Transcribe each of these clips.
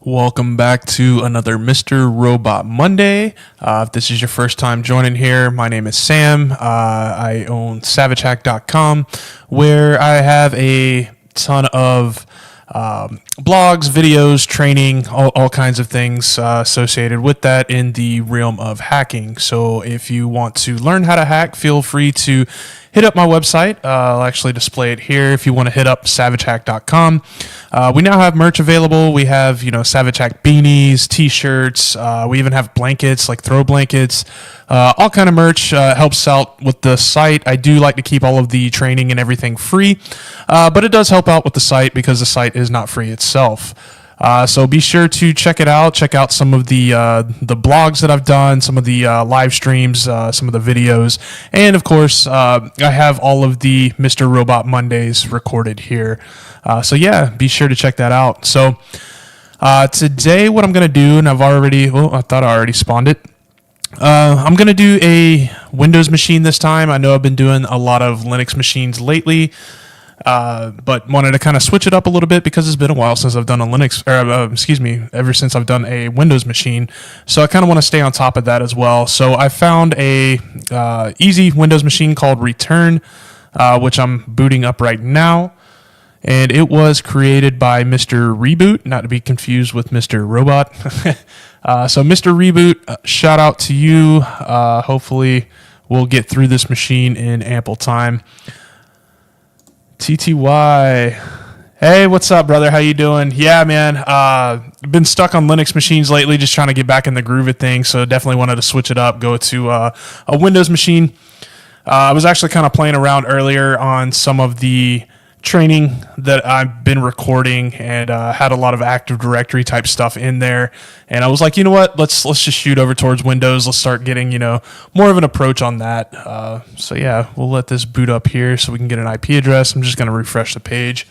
Welcome back to another Mr. Robot Monday. If this is your first time joining here, my name is Sam. I own savagehack.com, where I have a ton of blogs, videos, training, all kinds of things associated with that in the realm of hacking. So if you want to learn how to hack, feel free to hit up my website. I'll actually display it here if you want to hit up savagehack.com. We now have merch available. We have, Savage Hack beanies, t-shirts. We even have blankets, like throw blankets, all kind of merch. Helps out with the site. I do like to keep all of the training and everything free, but it does help out with the site because the site is not free itself. So be sure to check it out. Check out some of the blogs that I've done, some of the live streams, some of the videos, and of course, I have all of the Mr. Robot Mondays recorded here. So yeah, be sure to check that out. So today, what I'm gonna do, and I thought I already spawned it. I'm gonna do a Windows machine this time. I know I've been doing a lot of Linux machines lately. But wanted to kind of switch it up a little bit because it's been a while since I've done a Linux, ever since I've done a Windows machine. So I kind of want to stay on top of that as well. So I found a easy Windows machine called Return, which I'm booting up right now. And it was created by Mr. Reboot, not to be confused with Mr. Robot. So Mr. Reboot, shout out to you. Hopefully we'll get through this machine in ample time. TTY. Hey, what's up, brother? How you doing? Yeah, man. I've been stuck on Linux machines lately, just trying to get back in the groove of things. So definitely wanted to switch it up, go to a Windows machine. I was actually kind of playing around earlier on some of the training that I've been recording and had a lot of Active Directory type stuff in there. And I was like, you know what? Let's just shoot over towards Windows. Let's start getting, more of an approach on that. So yeah, we'll let this boot up here so we can get an IP address. I'm just going to refresh the page.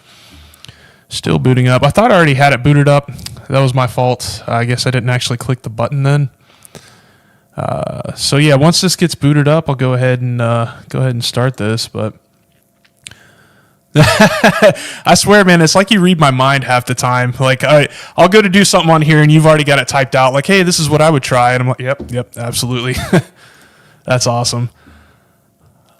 Still booting up. I thought I already had it booted up. That was my fault. I guess I didn't actually click the button then. So yeah, once this gets booted up, I'll go ahead and start this, but I swear, man, it's like you read my mind half the time. Like I'll go to do something on here and you've already got it typed out. Like, hey, this is what I would try. And I'm like, yep, absolutely. That's awesome.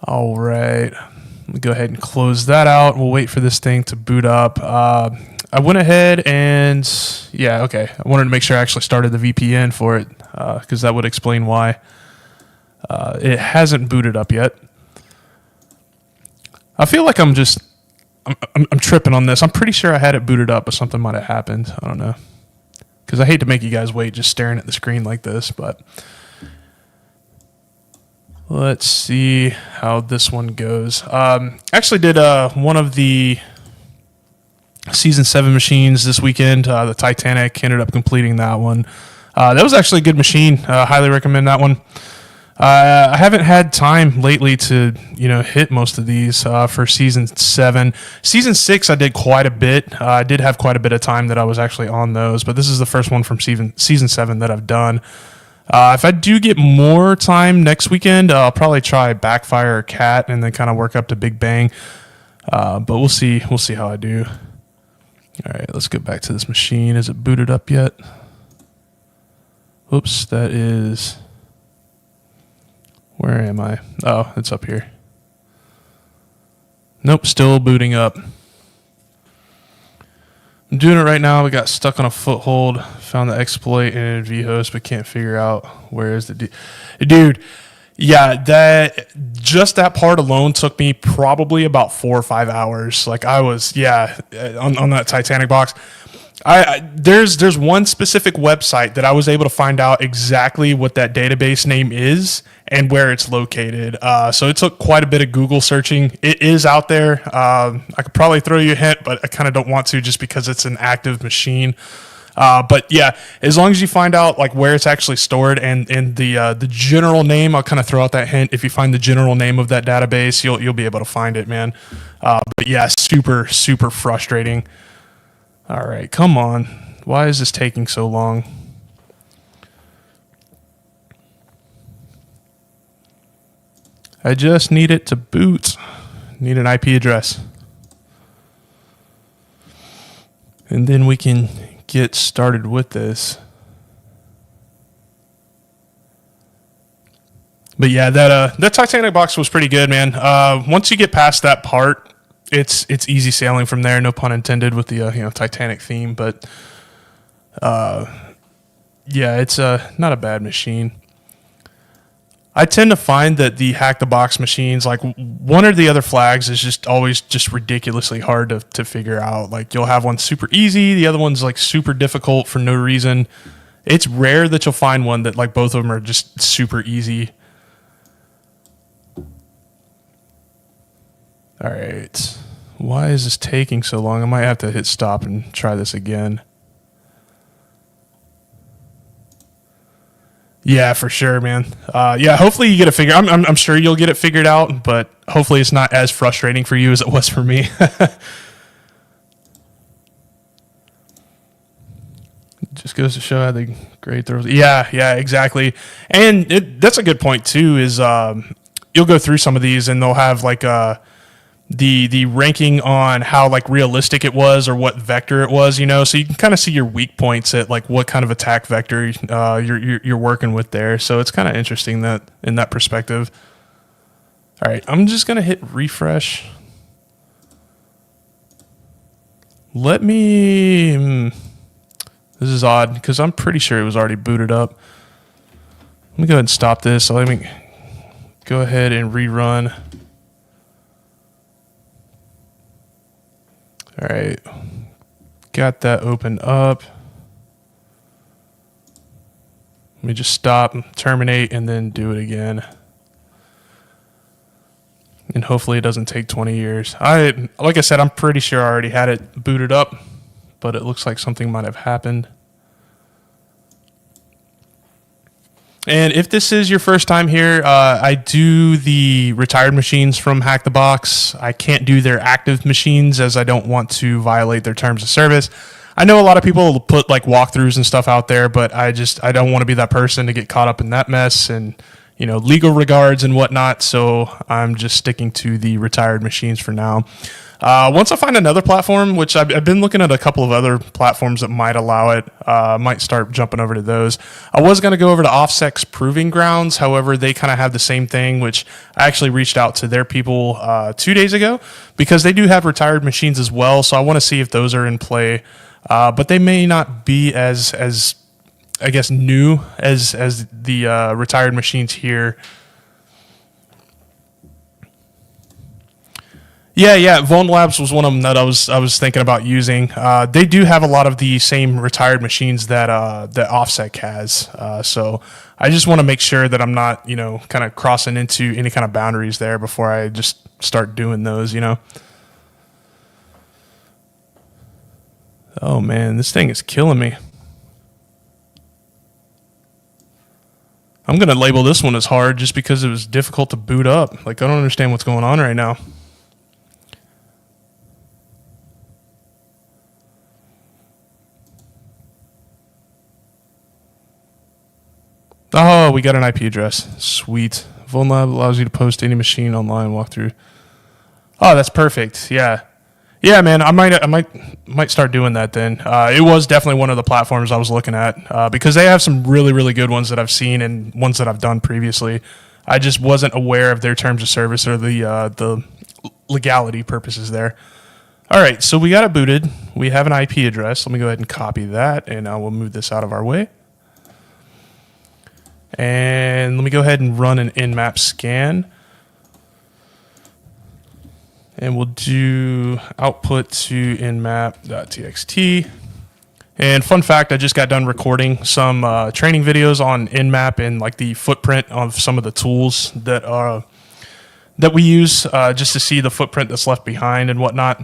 All right. Let me go ahead and close that out. We'll wait for this thing to boot up. I went ahead and, yeah, okay. I wanted to make sure I actually started the VPN for it because that would explain why it hasn't booted up yet. I feel like I'm tripping on this. I'm pretty sure I had it booted up, but something might have happened. I don't know. Because I hate to make you guys wait just staring at the screen like this, but let's see how this one goes. Actually did one of the Season 7 machines this weekend, the Titanic. Ended up completing that one. That was actually a good machine. Highly recommend that one. I haven't had time lately to, hit most of these for Season 7. Season 6, I did quite a bit. I did have quite a bit of time that I was actually on those, but this is the first one from Season 7 that I've done. If I do get more time next weekend, I'll probably try Backfire or Cat and then kind of work up to Big Bang. But we'll see. We'll see how I do. All right, let's go back to this machine. Is it booted up yet? Whoops, that is... Where am I? Oh, it's up here. Nope, still booting up. I'm doing it right now. We got stuck on a foothold. Found the exploit in vhost, but can't figure out where is the dude. Yeah, that part alone took me probably about 4 or 5 hours. Like I was, on that Titanic box. There's one specific website that I was able to find out exactly what that database name is and where it's located. So it took quite a bit of Google searching. It is out there. I could probably throw you a hint, but I kind of don't want to just because it's an active machine. But yeah, as long as you find out like where it's actually stored and the general name, I'll kind of throw out that hint. If you find the general name of that database, you'll be able to find it, man. But yeah, super, super frustrating. All right, come on. Why is this taking so long? I just need it to boot. Need an IP address. And then we can get started with this. But yeah, that Titanic box was pretty good, man. Once you get past that part, it's easy sailing from there. No pun intended with the Titanic theme, but yeah, it's not a bad machine. I tend to find that the hack the box machines, like one or the other flags, is just always just ridiculously hard to figure out. Like you'll have one super easy, the other one's like super difficult for no reason. It's rare that you'll find one that like both of them are just super easy. All right. Why is this taking so long? I might have to hit stop and try this again. Yeah, for sure, man. Yeah, hopefully you get it figured. I'm sure you'll get it figured out, but hopefully it's not as frustrating for you as it was for me. Just goes to show how the grade throws. Yeah, exactly. And that's a good point too. Is you'll go through some of these and they'll have like the ranking on how like realistic it was or what vector it was, so you can kind of see your weak points at like what kind of attack vector you're working with there. So it's kind of interesting that in that perspective. All right, I'm just gonna hit refresh. Let me. This is odd because I'm pretty sure it was already booted up. Let me go ahead and stop this. So let me go ahead and rerun. All right, got that open up. Let me just stop, terminate, and then do it again. And hopefully it doesn't take 20 years. Like I said, I'm pretty sure I already had it booted up, but it looks like something might have happened. And if this is your first time here, I do the retired machines from Hack the Box. I can't do their active machines as I don't want to violate their terms of service. I know a lot of people put like walkthroughs and stuff out there, but I don't want to be that person to get caught up in that mess and legal regards and whatnot. So I'm just sticking to the retired machines for now. Once I find another platform, which I've been looking at a couple of other platforms that might allow it, might start jumping over to those. I was going to go over to Offset's Proving Grounds. However, they kind of have the same thing, which I actually reached out to their people 2 days ago because they do have retired machines as well. So I want to see if those are in play. But they may not be as I guess new as the retired machines here. Yeah. Vuln Labs was one of them that I was thinking about using. They do have a lot of the same retired machines that Offset has. So I just want to make sure that I'm not kind of crossing into any kind of boundaries there before I just start doing those. Oh man, this thing is killing me. I'm gonna label this one as hard just because it was difficult to boot up. Like I don't understand what's going on right now. Oh, we got an IP address. Sweet. VulnLab allows you to post any machine online walkthrough. Oh, that's perfect. Yeah, man. I might start doing that then. It was definitely one of the platforms I was looking at because they have some really, really good ones that I've seen and ones that I've done previously. I just wasn't aware of their terms of service or the legality purposes there. All right, so we got it booted. We have an IP address. Let me go ahead and copy that, and we'll move this out of our way. And let me go ahead and run an nmap scan. And we'll do output to nmap.txt. And fun fact, I just got done recording some training videos on nmap and like the footprint of some of the tools that we use just to see the footprint that's left behind and whatnot.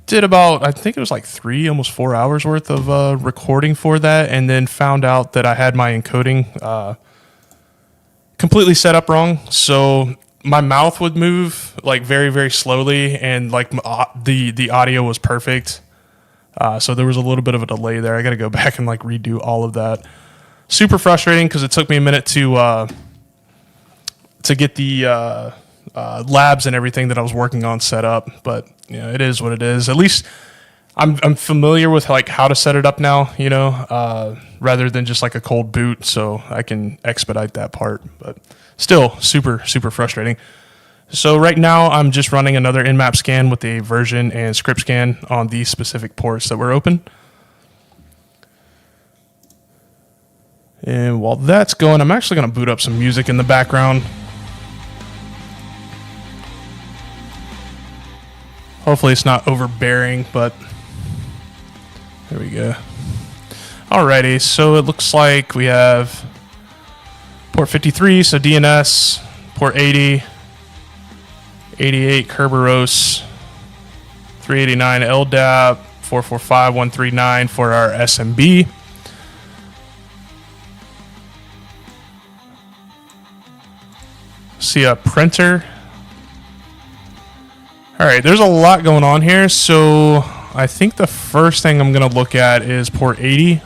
Did about, I think it was like 3, almost 4 hours worth of recording for that, and then found out that I had my encoding completely set up wrong. So my mouth would move like very, very slowly, and like the audio was perfect. So there was a little bit of a delay there. I got to go back and like redo all of that. Super frustrating because it took me a minute to get the labs and everything that I was working on set up, but it is what it is. At least I'm familiar with like how to set it up now, rather than just like a cold boot, so I can expedite that part. But still, super frustrating. So right now, I'm just running another nmap scan with a version and script scan on these specific ports that were open. And while that's going, I'm actually going to boot up some music in the background. Hopefully it's not overbearing, but there we go. Alrighty, so it looks like we have port 53, so DNS, port 80, 88 Kerberos, 389 LDAP, 445139 for our SMB. See a printer. All right, there's a lot going on here, so I think the first thing I'm going to look at is port 80.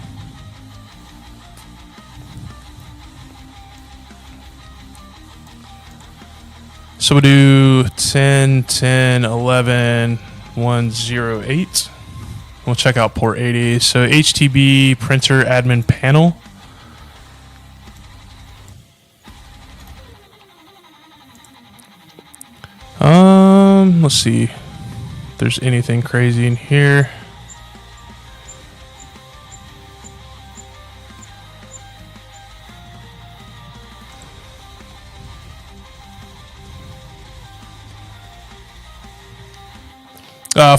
So we'll do 10, 10, 11, 108. We'll check out port 80. So HTB printer admin panel. Let's see if there's anything crazy in here.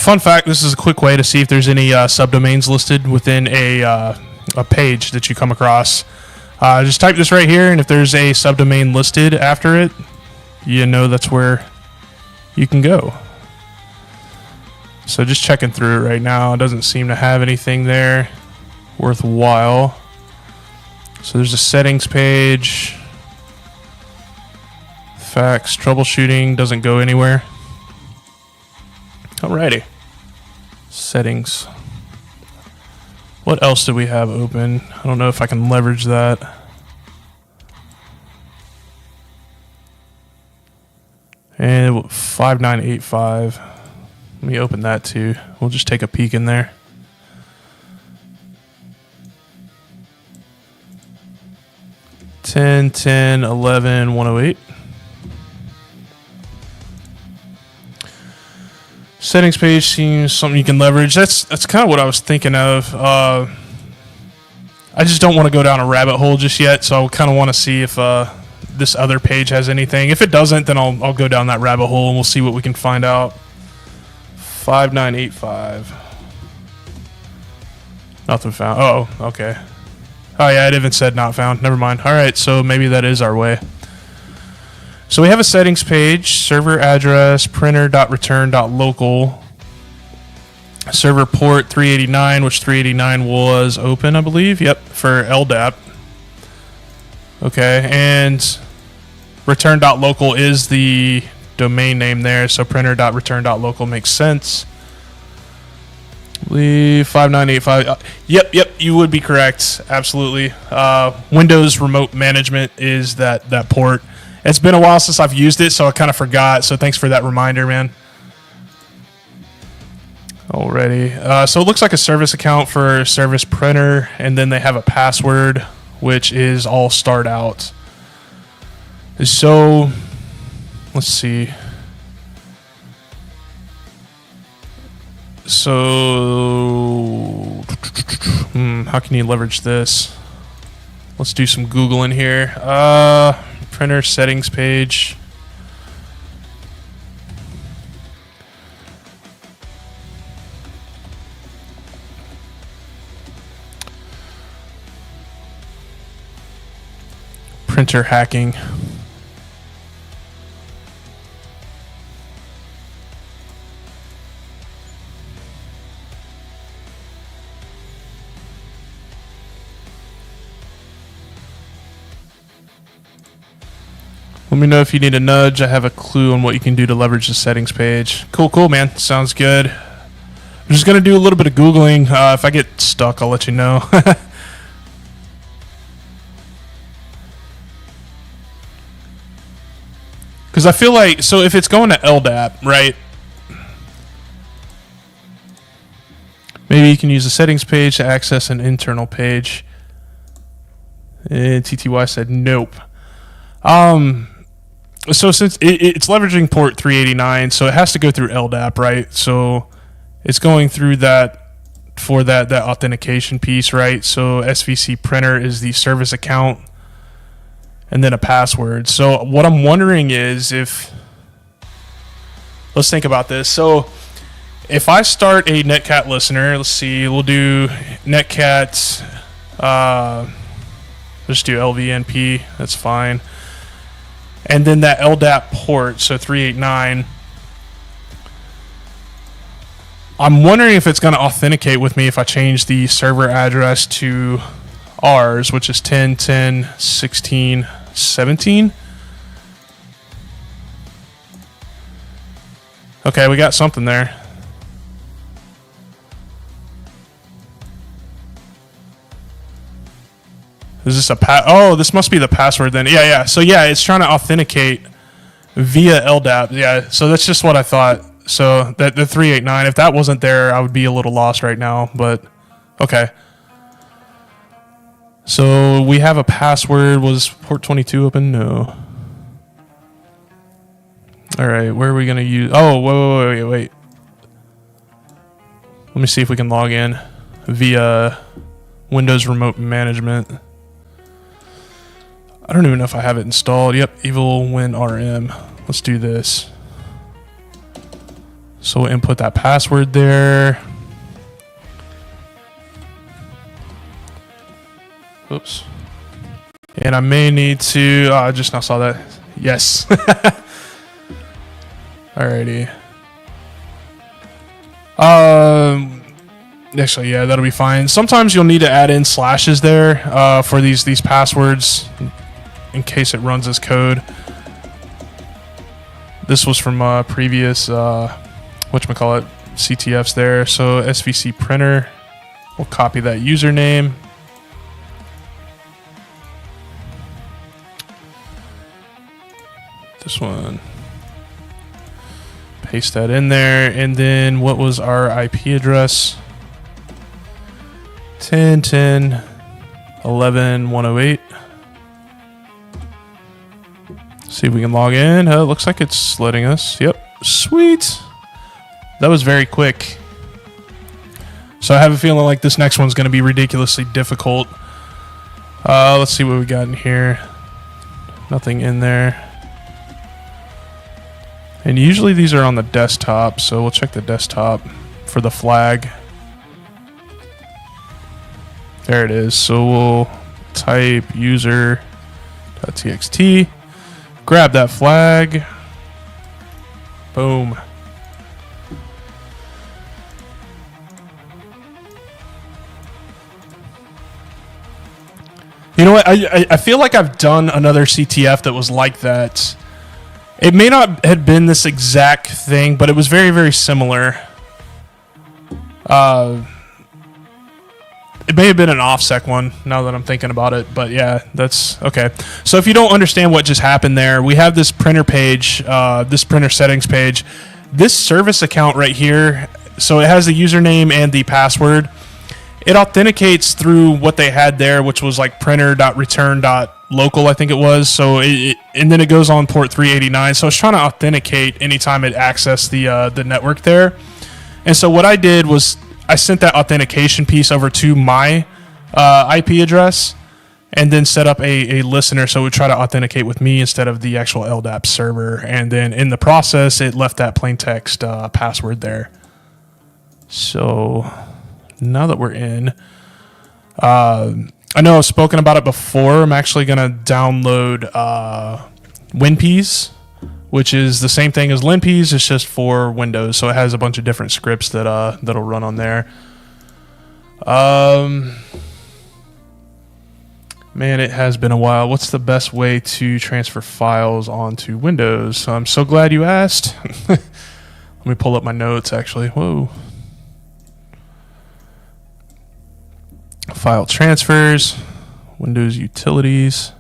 Fun fact, this is a quick way to see if there's any subdomains listed within a page that you come across. Just type this right here, and if there's a subdomain listed after it, that's where you can go. So just checking through it right now. It doesn't seem to have anything there worthwhile. So there's a settings page. Facts, troubleshooting, doesn't go anywhere. Alrighty. Settings. What else do we have open? I don't know if I can leverage that. And 5985. Let me open that too. We'll just take a peek in there. Ten, 10, 11, 108. Settings page seems something you can leverage. That's kind of what I was thinking of. I just don't want to go down a rabbit hole just yet, so I kind of want to see if this other page has anything. If it doesn't, then I'll go down that rabbit hole and we'll see what we can find out. 5985. Nothing found. Oh, okay. Oh yeah, it even said not found. Never mind. All right, so maybe that is our way. So we have a settings page, server address, printer.return.local, server port 389, which 389 was open, I believe. Yep, for LDAP. Okay, and return.local is the domain name there, so printer.return.local makes sense. Leave 5985. Yep, you would be correct. Absolutely. Windows Remote Management is that port. It's been a while since I've used it, so I kind of forgot. So thanks for that reminder, man. Alrighty. So it looks like a service account for service printer, and then they have a password, which is all start out. So let's see. So how can you leverage this? Let's do some Googling here. Printer settings page. Printer hacking. Let me know if you need a nudge. I have a clue on what you can do to leverage the settings page. Cool, man. Sounds good. I'm just going to do a little bit of Googling. If I get stuck, I'll let you know. Because I feel like, so if it's going to LDAP, right? Maybe you can use the settings page to access an internal page. And TTY said nope. So since it's leveraging port 389, so it has to go through LDAP, right? So it's going through that for that authentication piece, right? So SVC printer is the service account and then a password. So what I'm wondering is if, let's think about this. So if I start a netcat listener, let's see, we'll do netcat, let's do LVNP, that's fine. And then that LDAP port, so 389. I'm wondering if it's going to authenticate with me if I change the server address to ours, which is 10, 10, 16, 17. Okay, we got something there. Is this a oh, this must be the password then. Yeah. So yeah, it's trying to authenticate via LDAP. Yeah, so that's just what I thought. So that the 389, if that wasn't there, I would be a little lost right now, but okay. So we have a password. Was port 22 open? No. All right, where are we going to use? Oh, wait. Let me see if we can log in via Windows Remote Management. I don't even know if I have it installed. Yep, Evil Win RM. Let's do this. So we'll input that password there. Oops. And I may need to, I just now saw that. Yes. Alrighty. Actually, yeah, that'll be fine. Sometimes you'll need to add in slashes there for these passwords in case it runs as code. This was from previous, whatchamacallit, CTFs there. So SVC printer, we'll copy that username. This one. Paste that in there. And then what was our IP address? 10, 10, 11, 108. See if we can log in. It looks like it's letting us. Yep. Sweet. That was very quick. So I have a feeling like this next one's going to be ridiculously difficult. Let's see what we got in here. Nothing in there. And usually these are on the desktop, so we'll check the desktop for the flag. There it is. So we'll type user.txt, grab that flag. Boom. You know what? I feel like I've done another CTF that was like that. It may not have been this exact thing, but it was very, very similar. It may have been an OffSec one, now that I'm thinking about it. But yeah, that's okay. So if you don't understand what just happened there, we have this printer page, this printer settings page. This service account right here, so it has the username and the password. It authenticates through what they had there, which was like printer.return.local, I think it was. So and then it goes on port 389. So it's trying to authenticate anytime it accessed the network there. And so what I did was I sent that authentication piece over to my IP address and then set up a listener so it would try to authenticate with me instead of the actual LDAP server. And then in the process, it left that plain text password there. So now that we're in, I know I've spoken about it before. I'm actually going to download WinPeas, which is the same thing as LinPeas. It's just for Windows. So it has a bunch of different scripts that'll run on there. Man, it has been a while. What's the best way to transfer files onto Windows? So I'm so glad you asked. Let me pull up my notes, actually. Whoa. File transfers, Windows utilities.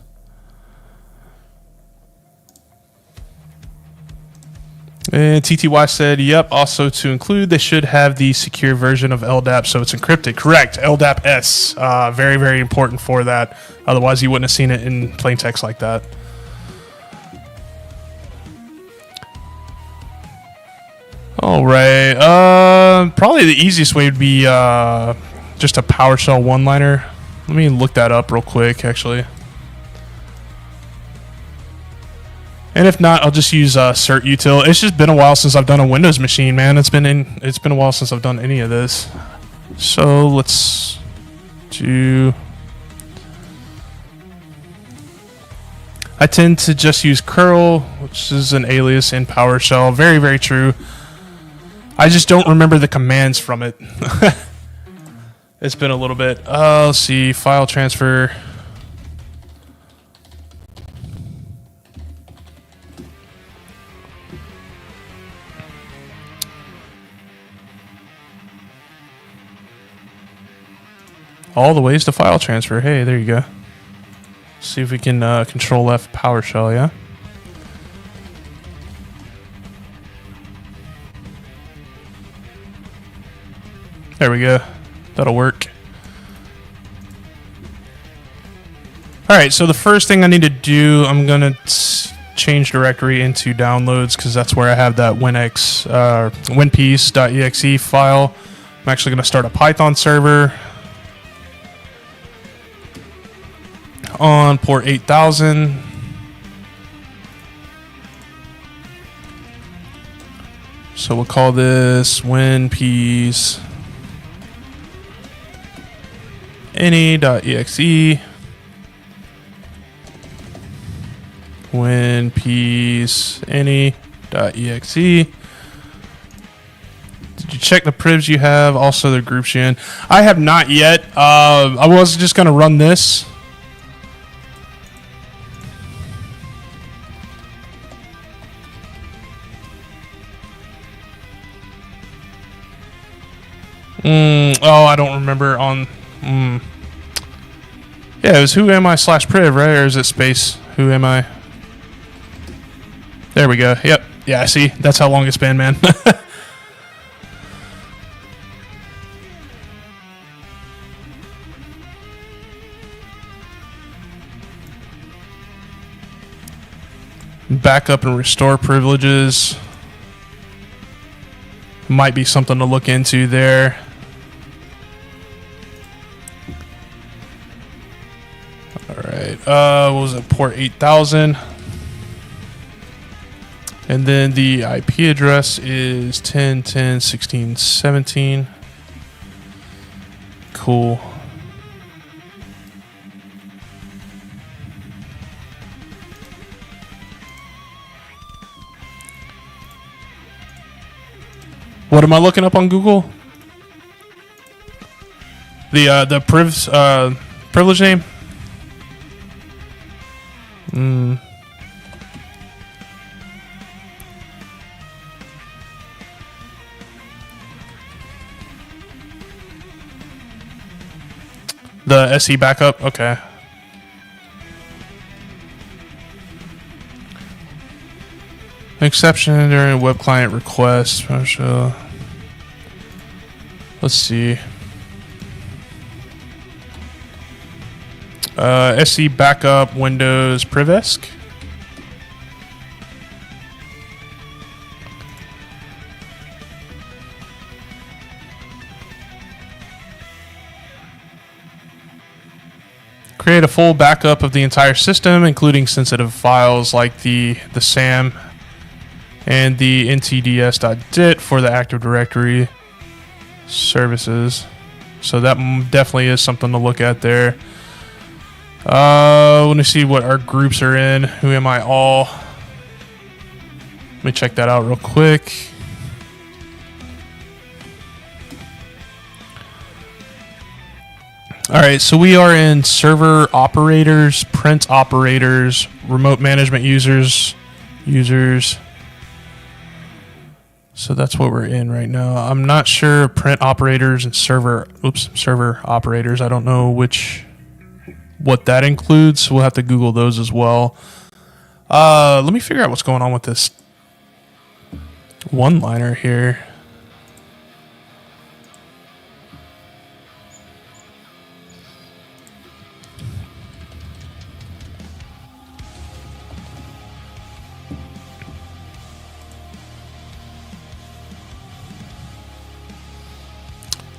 And TTY said, yep, also to include, they should have the secure version of LDAP so it's encrypted. Correct, LDAP S. Very, very important for that. Otherwise, you wouldn't have seen it in plain text like that. All right. Probably the easiest way would be just a PowerShell one-liner. Let me look that up real quick, actually. And if not, I'll just use cert util. It's just been a while since I've done a Windows machine, man. It's been a while since I've done any of this. So let's do. I tend to just use curl, which is an alias in PowerShell. Very, very true. I just don't remember the commands from it. It's been a little bit. Let's see, file transfer. All the ways to file transfer. Hey, there you go. See if we can control F PowerShell, yeah? There we go. That'll work. Alright, so the first thing I need to do, I'm going to change directory into downloads because that's where I have that winpiece.exe file. I'm actually going to start a Python server on port 8000. So we'll call this winpiece any.exe. winpiece any.exe. Did you check the privs you have? Also the groups you're in. I have not yet. I was just going to run this. Oh, I don't remember on. Yeah, it was who am I / priv, right? Or is it space? Who am I? There we go. Yep. Yeah, see? That's how long it's been, man. Backup and restore privileges. Might be something to look into there. Alright, what was it? Port 8000. And then the IP address is 10.10.16.17. Cool. What am I looking up on Google? The privilege name? The SE backup? Okay. Exception during web client request. Let's see. SE backup Windows Privesc. Create a full backup of the entire system, including sensitive files like the SAM and the ntds.dit for the Active Directory services. So that definitely is something to look at there. Let me see what our groups are in. Who am I all? Let me check that out real quick. All right, so we are in server operators, print operators, remote management users. So that's what we're in right now. I'm not sure print operators and server operators. I don't know what that includes. We'll have to Google those as well. Let me figure out what's going on with this one-liner here.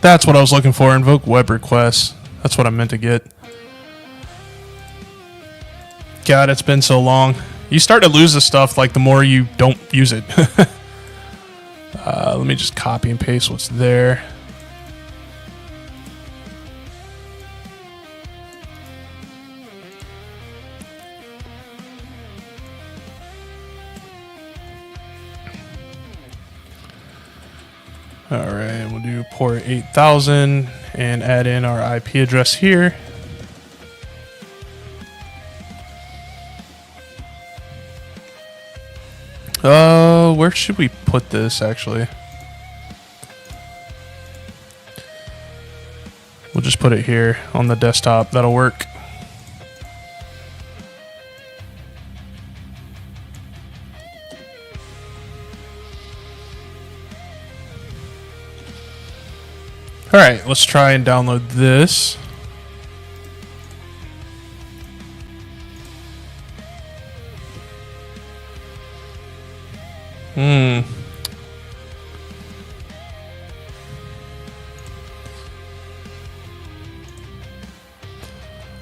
That's what I was looking for. Invoke web requests. That's what I meant to get. God, it's been so long. You start to lose the stuff like the more you don't use it. Let me just copy and paste what's there. All right, we'll do port 8000 and add in our IP address here. Where should we put this actually? We'll just put it here on the desktop. That'll work. All right, let's try and download this.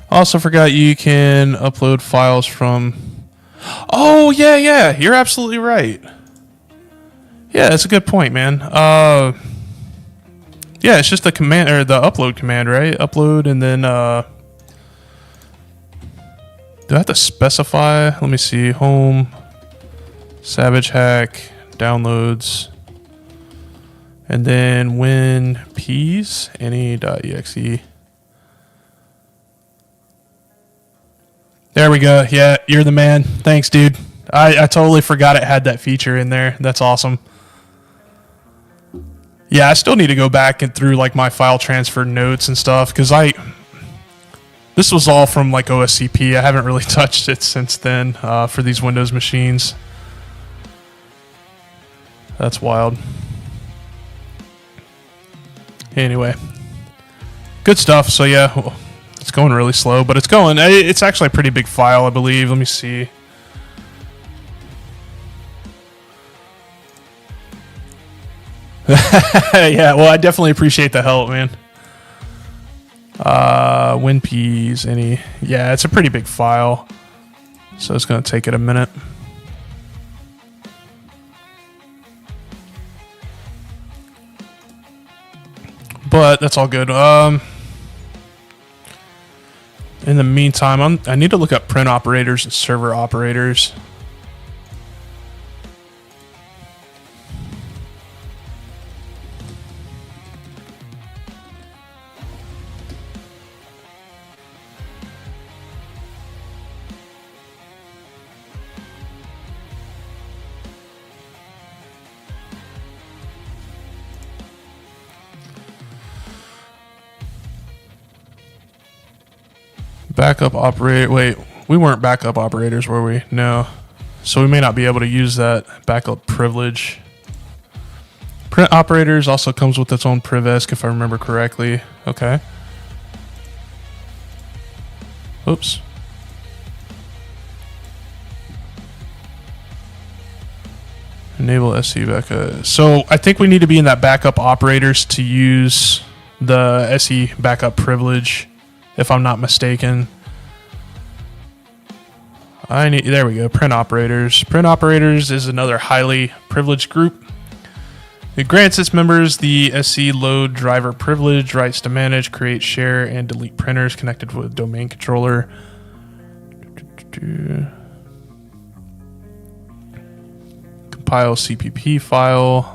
Also forgot you can upload files from... Oh, yeah, you're absolutely right. Yeah, that's a good point, man. Yeah, it's just the command, or the upload command, right? Upload, and then, do I have to specify? Let me see. Home, Savage Hack, downloads, and then WinPs, any.exe. There we go. Yeah, you're the man. Thanks, dude. I totally forgot it had that feature in there. That's awesome. Yeah, I still need to go back and through like my file transfer notes and stuff because this was all from like OSCP. I haven't really touched it since then for these Windows machines. That's wild. Anyway, good stuff. So yeah, it's going really slow, but it's going. It's actually a pretty big file, I believe. Let me see. Yeah, well, I definitely appreciate the help, man. WinPs, any... Yeah, it's a pretty big file, so it's going to take it a minute. But that's all good. In the meantime, I need to look up print operators and server operators. Backup operator. Wait, we weren't backup operators, were we? No. So we may not be able to use that backup privilege. Print operators also comes with its own privesc, if I remember correctly. Okay. Oops. Enable SC backup. So I think we need to be in that backup operators to use the SE backup privilege, if I'm not mistaken. There we go, print operators. Print operators is another highly privileged group. It grants its members the SC load driver privilege, rights to manage, create, share, and delete printers connected with a domain controller. Compile CPP file.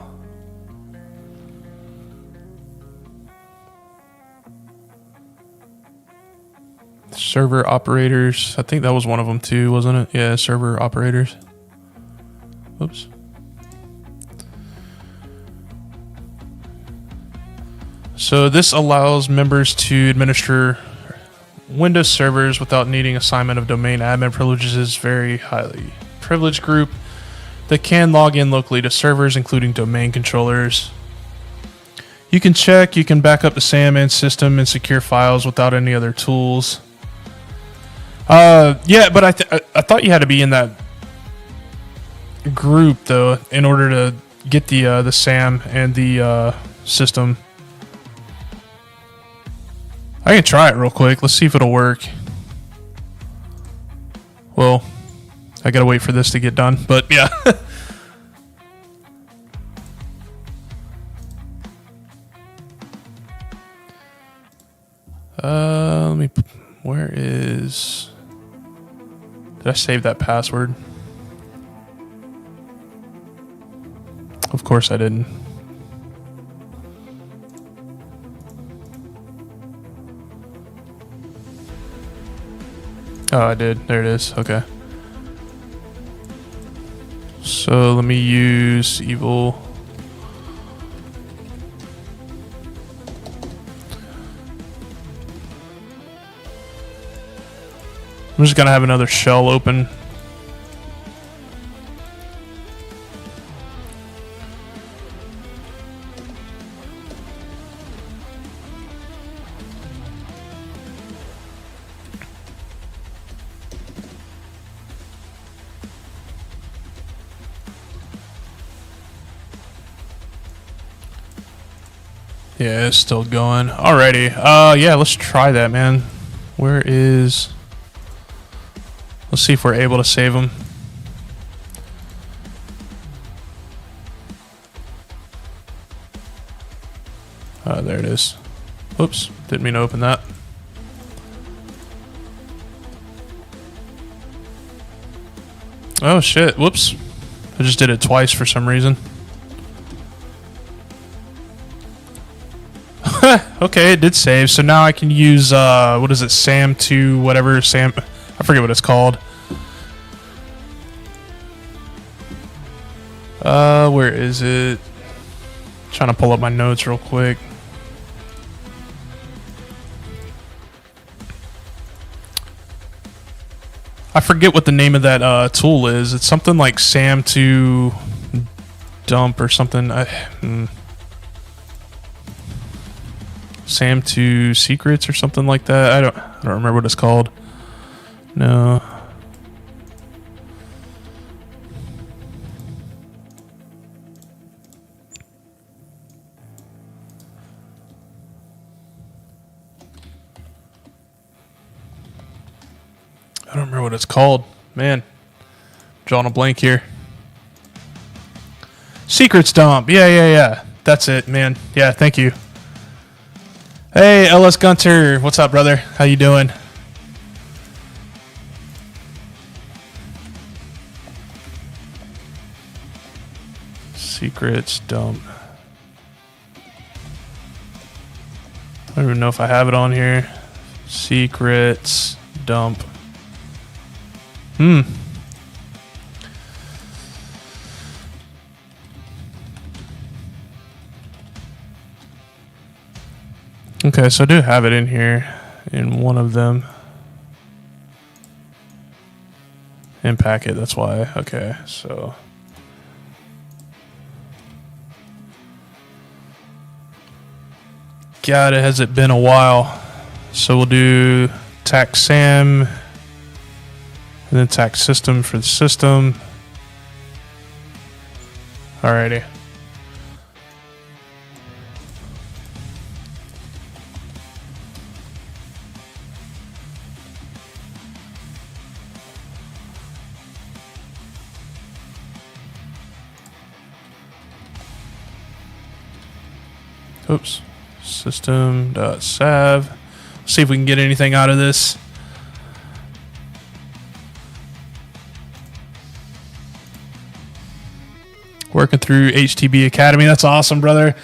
Server operators. I think that was one of them too, wasn't it? Yeah, server operators. Oops. So this allows members to administer Windows servers without needing assignment of domain admin privileges. Very highly privileged group. that can log in locally to servers, including domain controllers. You can check, you can back up the SAM and system and secure files without any other tools. Yeah, but I thought you had to be in that group though in order to get the SAM and the system. I can try it real quick. Let's see if it'll work. Well, I gotta wait for this to get done, but yeah. Let me. Where is? Did I save that password? Of course I didn't. Oh, I did. There it is. Okay. So let me use evil. I'm just gonna have another shell open. Yeah, it's still going. Alrighty. Yeah, let's try that, man. Where is... Let's see if we're able to save them. There it is. Oops, didn't mean to open that. Oh shit, whoops. I just did it twice for some reason. Okay, it did save. So now I can use, what is it, SAM2, whatever, SAM... I forget what it's called. Where is it? Trying to pull up my notes real quick. I forget what the name of that tool is. It's something like SAM2 dump or something. SAM2 secrets or something like that. I don't remember what it's called. No. I don't remember what it's called. Man, drawing a blank here. Secrets dump. Yeah. That's it, man. Yeah, thank you. Hey, LS Gunter. What's up, brother? How you doing? Secrets dump. I don't even know if I have it on here. Secrets dump. Okay, so I do have it in here in one of them. In packet, that's why. Okay, so. God, has it been a while. So we'll do tax SAM and then tax system for the system. Alrighty. Oops. System.sav. See if we can get anything out of this. Working through HTB Academy. That's awesome, brother.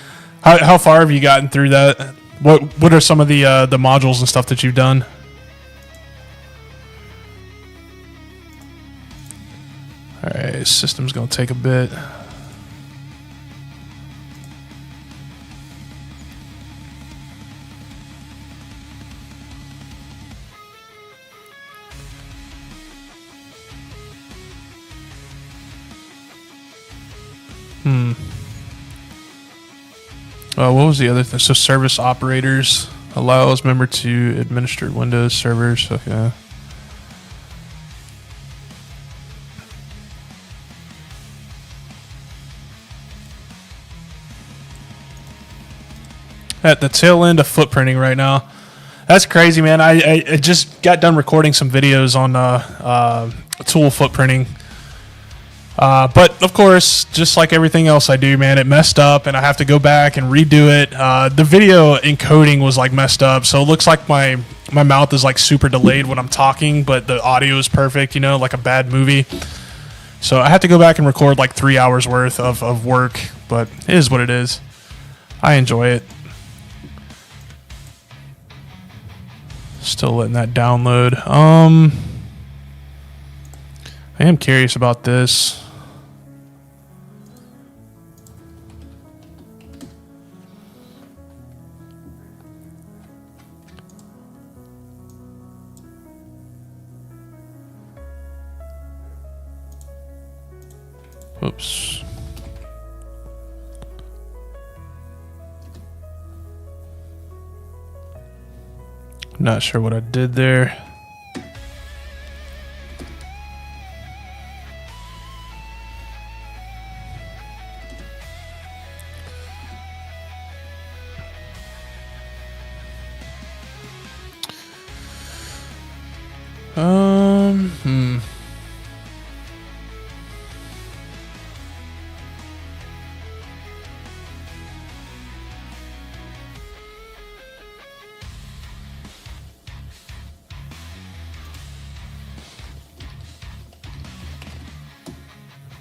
How far have you gotten through that? What are some of the modules and stuff that you've done? All right, system's gonna take a bit. What was the other thing? So service operators allows member to administer Windows servers. Okay. At the tail end of footprinting right now. That's crazy, man. I just got done recording some videos on tool footprinting. But of course, just like everything else I do, man, it messed up and I have to go back and redo it. The video encoding was like messed up. So it looks like my mouth is like super delayed when I'm talking, but the audio is perfect, you know, like a bad movie. So I have to go back and record like 3 hours worth of work, but it is what it is. I enjoy it. Still letting that download. I am curious about this. Oops. Not sure what I did there.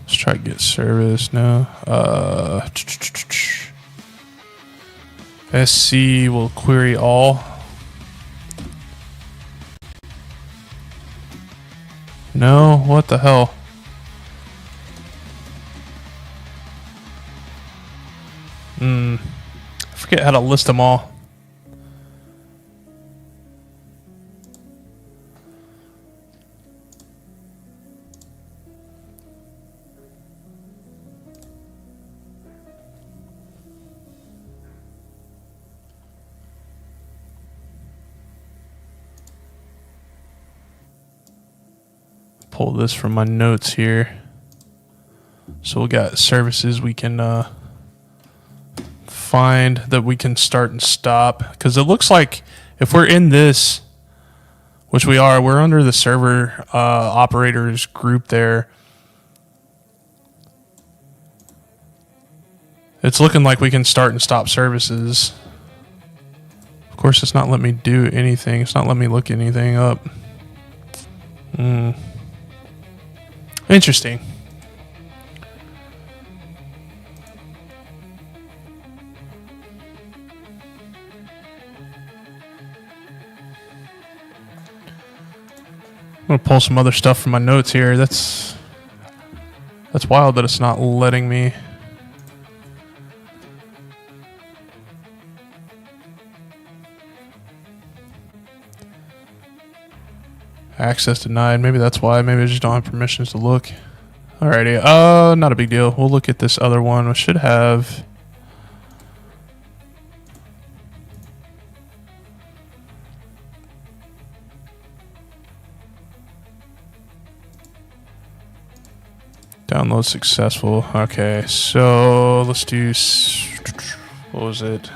Let's try to get service now. SC will query all. No, what the hell? I forget how to list them all. Pull this from my notes here. So we got services we can find that we can start and stop, because it looks like if we're in this, which we are, we're under the server operators group there. It's looking like we can start and stop services. Of course, it's not letting me do anything. It's not letting me look anything up. Interesting. I'm gonna pull some other stuff from my notes here. That's wild that it's not letting me. Access denied. Maybe that's why. Maybe I just don't have permissions to look. Alrighty. Not a big deal. We'll look at this other one. We should have. Download successful. Okay, so let's do. What was it?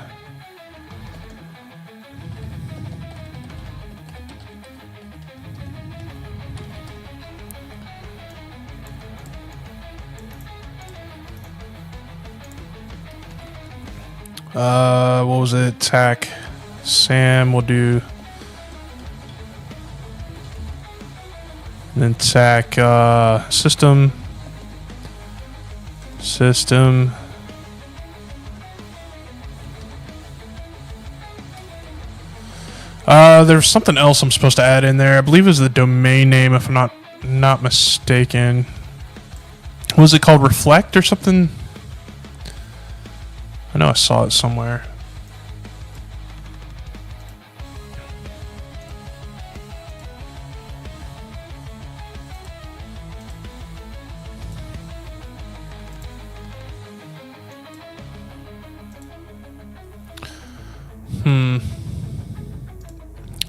What was it? TAC. Sam will do. And then TAC system. There's something else I'm supposed to add in there. I believe it was the domain name, if I'm not mistaken. Was it called Reflect or something? I know I saw it somewhere.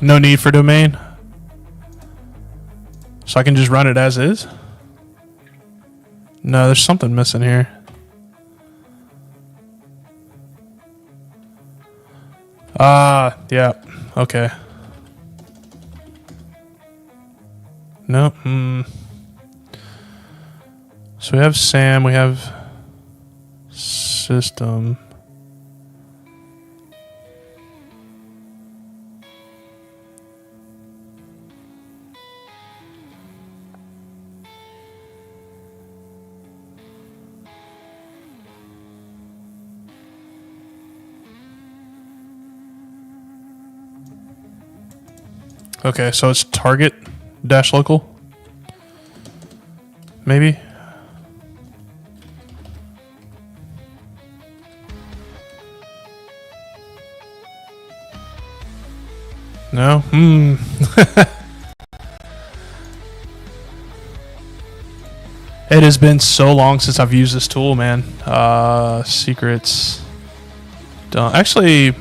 No need for domain. So I can just run it as is? No, there's something missing here. Yeah. Okay. Nope. So we have Sam, we have system. Okay, so it's target dash local. Maybe. No? It has been so long since I've used this tool, man. Secrets. Done. Actually, I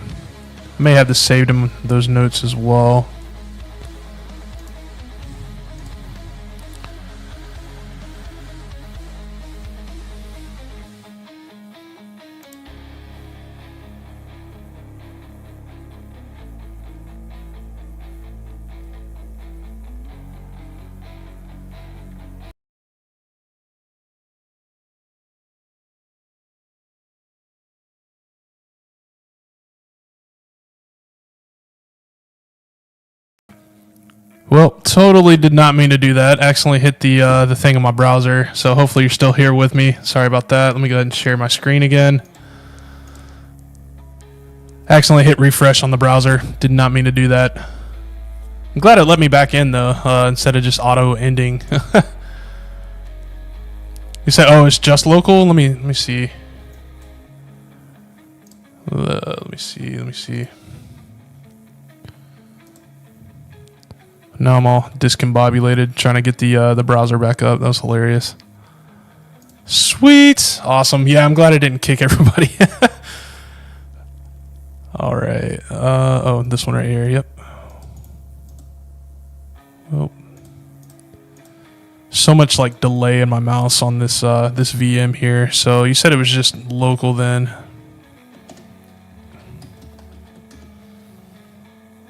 may have this saved in those notes as well. Well, totally did not mean to do that. Accidentally hit the thing on my browser. So hopefully you're still here with me. Sorry about that. Let me go ahead and share my screen again. Accidentally hit refresh on the browser. Did not mean to do that. I'm glad it let me back in though, instead of just auto ending. You said, oh, it's just local. Let me see. Let me see. Now I'm all discombobulated trying to get the browser back up. That was hilarious. Sweet. Awesome. Yeah, I'm glad I didn't kick everybody. All right. Oh, this one right here. Yep. Oh. So much like delay in my mouse on this this VM here. So you said it was just local then.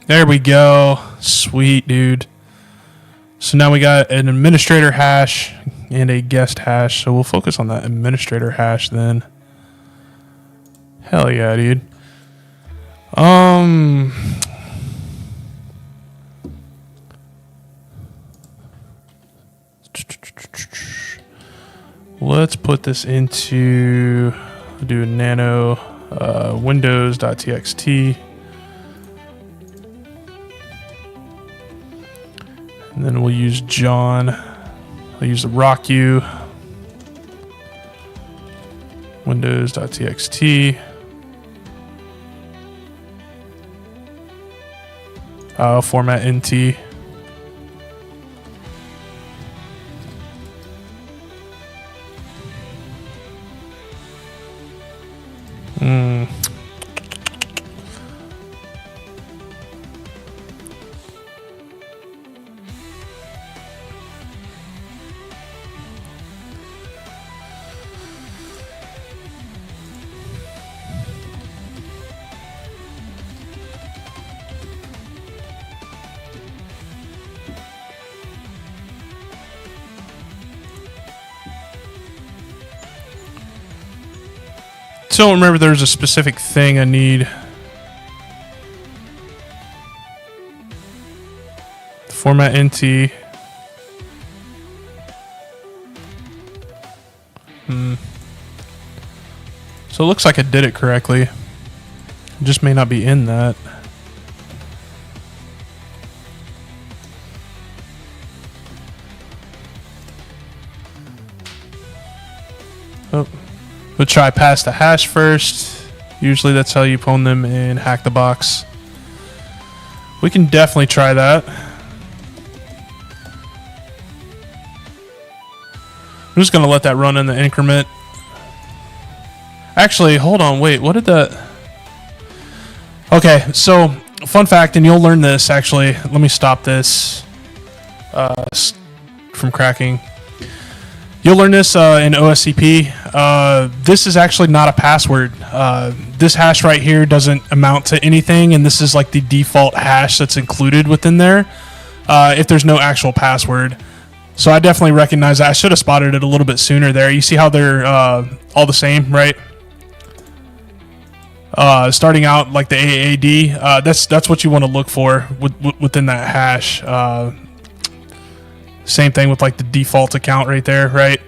There we go. Sweet, dude. So now we got an administrator hash and a guest hash. So we'll focus on that administrator hash then. Hell yeah, dude. Let's put this into, do a nano windows.txt. And then we'll use John. I'll use the RockU. Windows.txt. Format NT. Don't remember there's a specific thing I need. Format NT. So it looks like I did it correctly. It just may not be in that. Oh. We'll try pass the hash first. Usually that's how you pwn them in Hack the Box. We can definitely try that. I'm just going to let that run in the increment. Actually, hold on, wait, what did that... Okay, so fun fact, and you'll learn this actually. Let me stop this from cracking. You'll learn this in OSCP. This is actually not a password. This hash right here doesn't amount to anything, and this is like the default hash that's included within there if there's no actual password. So I definitely recognize that. I should have spotted it a little bit sooner there. You see how they're all the same, right? Starting out like the AAD, that's what you want to look for within that hash. Same thing with like the default account right there, right?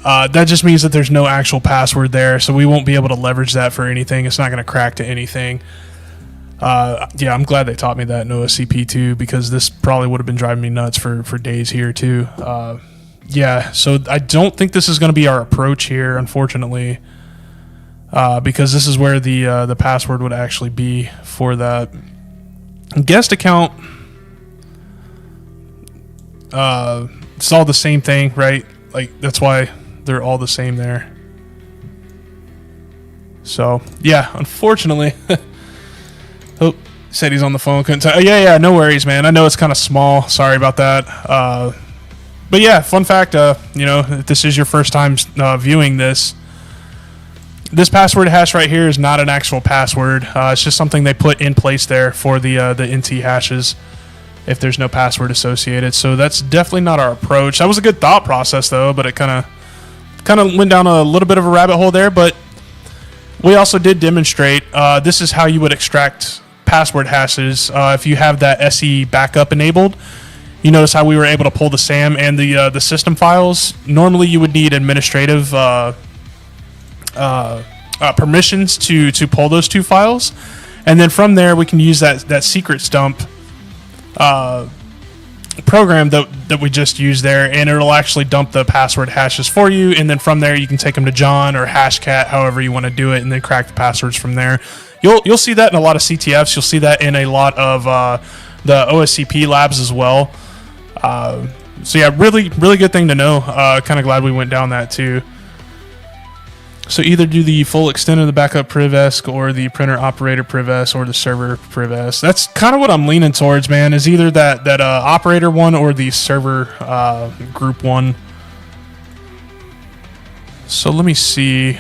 That just means that there's no actual password there, so we won't be able to leverage that for anything. It's not going to crack to anything. Yeah, I'm glad they taught me that in OSCP2 because this probably would have been driving me nuts for days here too. Yeah, so I don't think this is going to be our approach here, unfortunately. Because this is where the password would actually be for that guest account. It's all the same thing, right? Like that's why they're all the same there. So yeah, unfortunately. Oh, said he's on the phone. Couldn't tell. Yeah, no worries, man. I know it's kind of small. Sorry about that. But yeah, fun fact. If this is your first time viewing this. This password hash right here is not an actual password. It's just something they put in place there for the NT hashes if there's no password associated. So that's definitely not our approach. That was a good thought process though, but it kind of went down a little bit of a rabbit hole there. But we also did demonstrate this is how you would extract password hashes if you have that SE backup enabled. You notice how we were able to pull the SAM and the system files. Normally you would need administrative permissions to pull those two files, and then from there we can use that secret dump program that we just used there, and it'll actually dump the password hashes for you, and then from there you can take them to John or Hashcat, however you want to do it, and then crack the passwords from there. You'll see that in a lot of CTFs. You'll see that in a lot of the OSCP labs as well. So yeah, really good thing to know. Kind of glad we went down that too. So either do the full extent of the backup privesc or the printer operator privesc or the server privesc. That's kind of what I'm leaning towards, man, is either that operator one or the server group one. So let me see.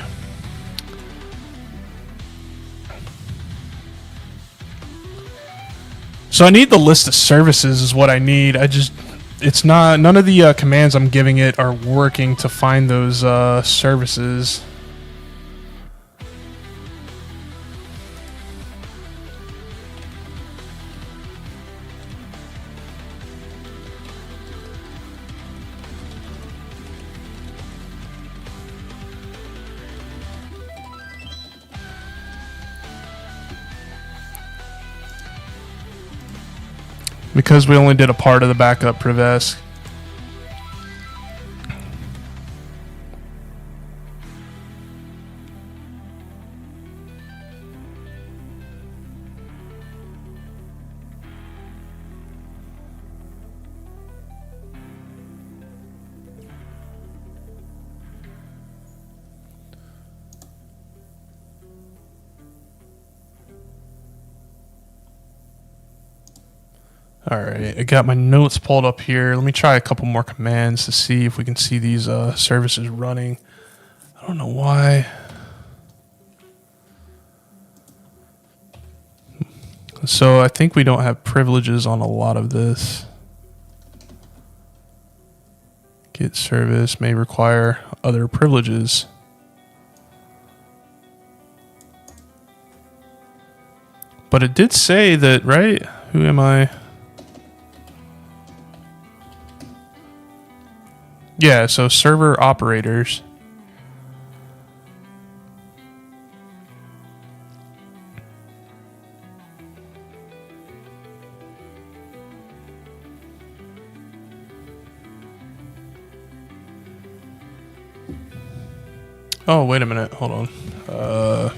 So I need the list of services is what I need. It's not, none of the commands I'm giving it are working to find those services. Because we only did a part of the backup privesc. All right, I got my notes pulled up here. Let me try a couple more commands to see if we can see these services running. I don't know why. So I think we don't have privileges on a lot of this. Get service may require other privileges. But it did say that, right? Who am I? Yeah, so server operators. Oh, wait a minute. Hold on.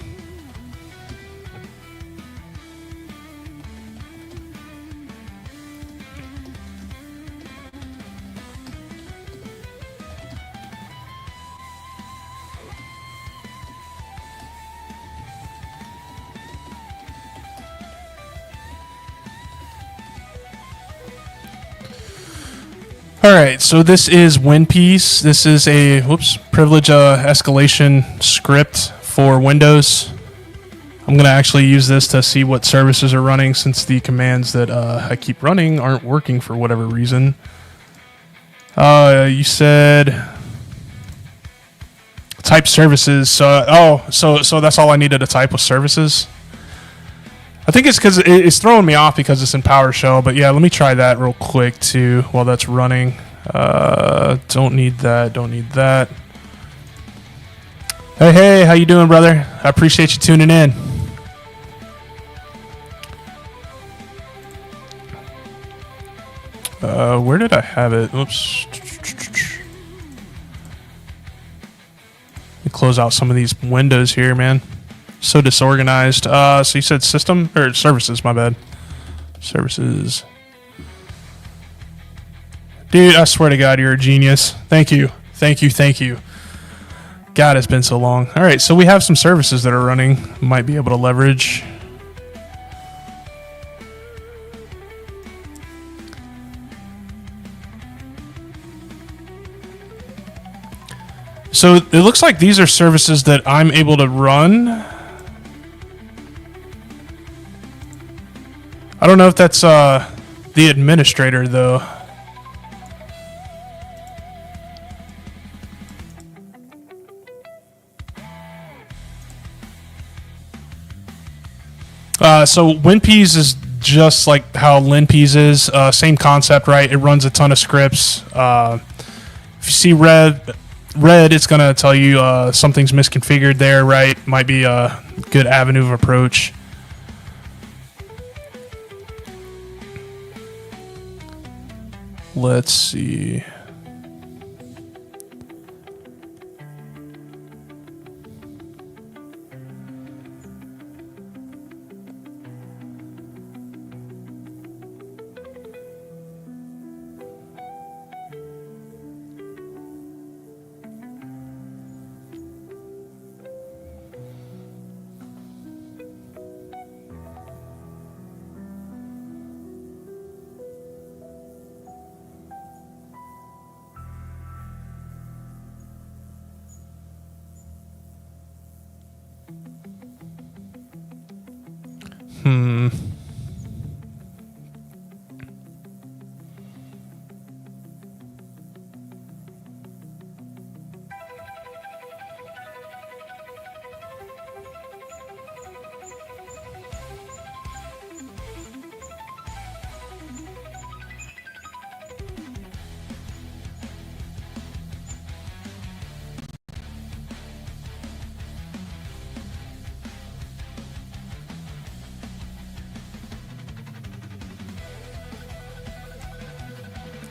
All right, so this is WinPeace. This is a privilege escalation script for Windows. I'm going to actually use this to see what services are running, since the commands that I keep running aren't working for whatever reason. You said type services. So that's all I needed to type was services. I think it's because it's throwing me off because it's in PowerShell. But yeah, let me try that real quick too while that's running. Don't need that. Don't need that. Hey, how you doing, brother? I appreciate you tuning in. Where did I have it? Oops. Let me close out some of these windows here, man. So disorganized. So you said system or services? My bad. Services. Dude, I swear to God, you're a genius. Thank you. God, it's been so long. All right, so we have some services that are running. Might be able to leverage. So it looks like these are services that I'm able to run. I don't know if that's the administrator, though. So WinPeas is just like how LinPeas is. Same concept, right? It runs a ton of scripts. If you see red, it's going to tell you something's misconfigured there, right? Might be a good avenue of approach. Let's see.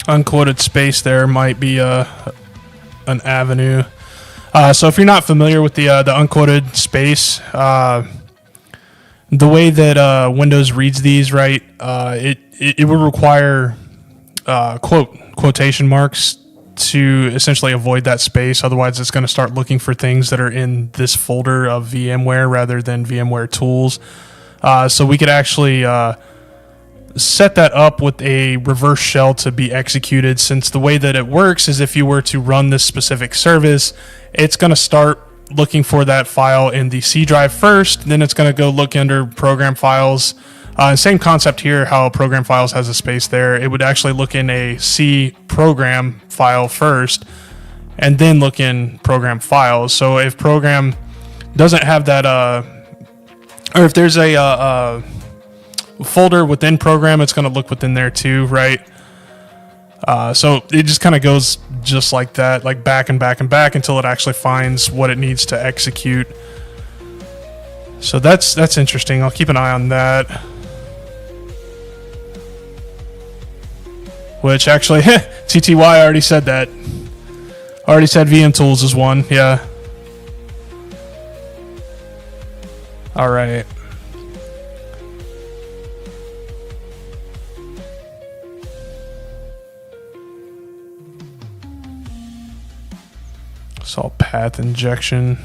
Unquoted space there might be an avenue. So if you're not familiar with the unquoted space, the way that Windows reads these, right, it would require quotation marks to essentially avoid that space. Otherwise, it's going to start looking for things that are in this folder of VMware rather than VMware tools. So we could actually set that up with a reverse shell to be executed, since the way that it works is if you were to run this specific service, it's going to start looking for that file in the C drive first, then it's going to go look under program files. Same concept here, how program files has a space there. It would actually look in a C program file first and then look in program files. So if program doesn't have that, or if there's a folder within program, it's going to look within there too, right? So it just kind of goes just like that, like back and back and back until it actually finds what it needs to execute. So that's interesting. I'll keep an eye on that. Which actually, TTY already said that. Already said VM tools is one, yeah. All right. Saw path injection.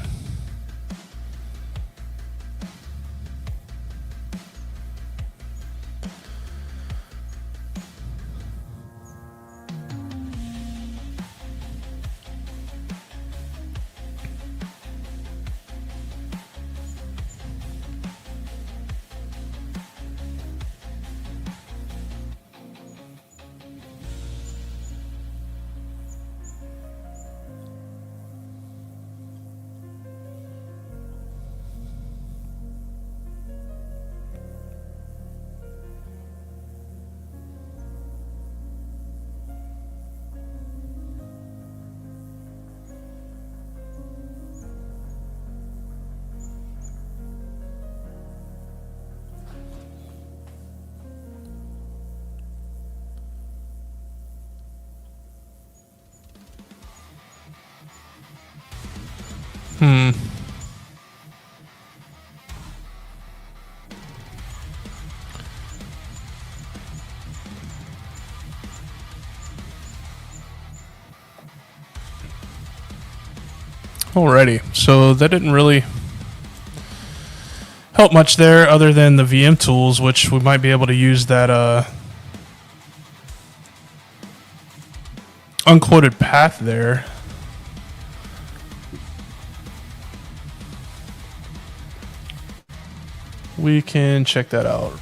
Alrighty, so that didn't really help much there other than the VM tools, which we might be able to use that unquoted path there. We can check that out.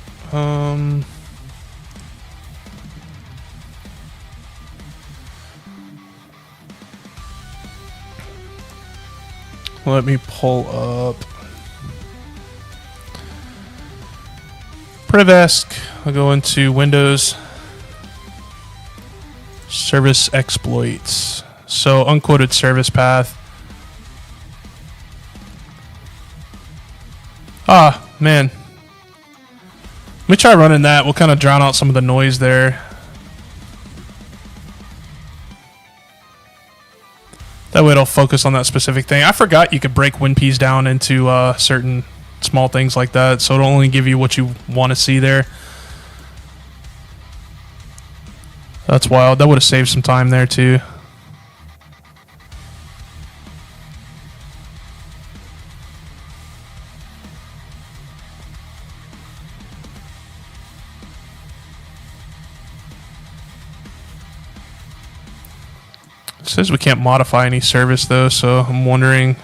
Let me pull up Privesk. I'll go into Windows, Service Exploits. So unquoted service path. Ah, man. Let me try running that. We'll kind of drown out some of the noise there. That way it'll focus on that specific thing. I forgot you could break WinPs down into certain small things like that, so it'll only give you what you want to see there. That's wild. That would have saved some time there too. It says we can't modify any service though, so I'm wondering.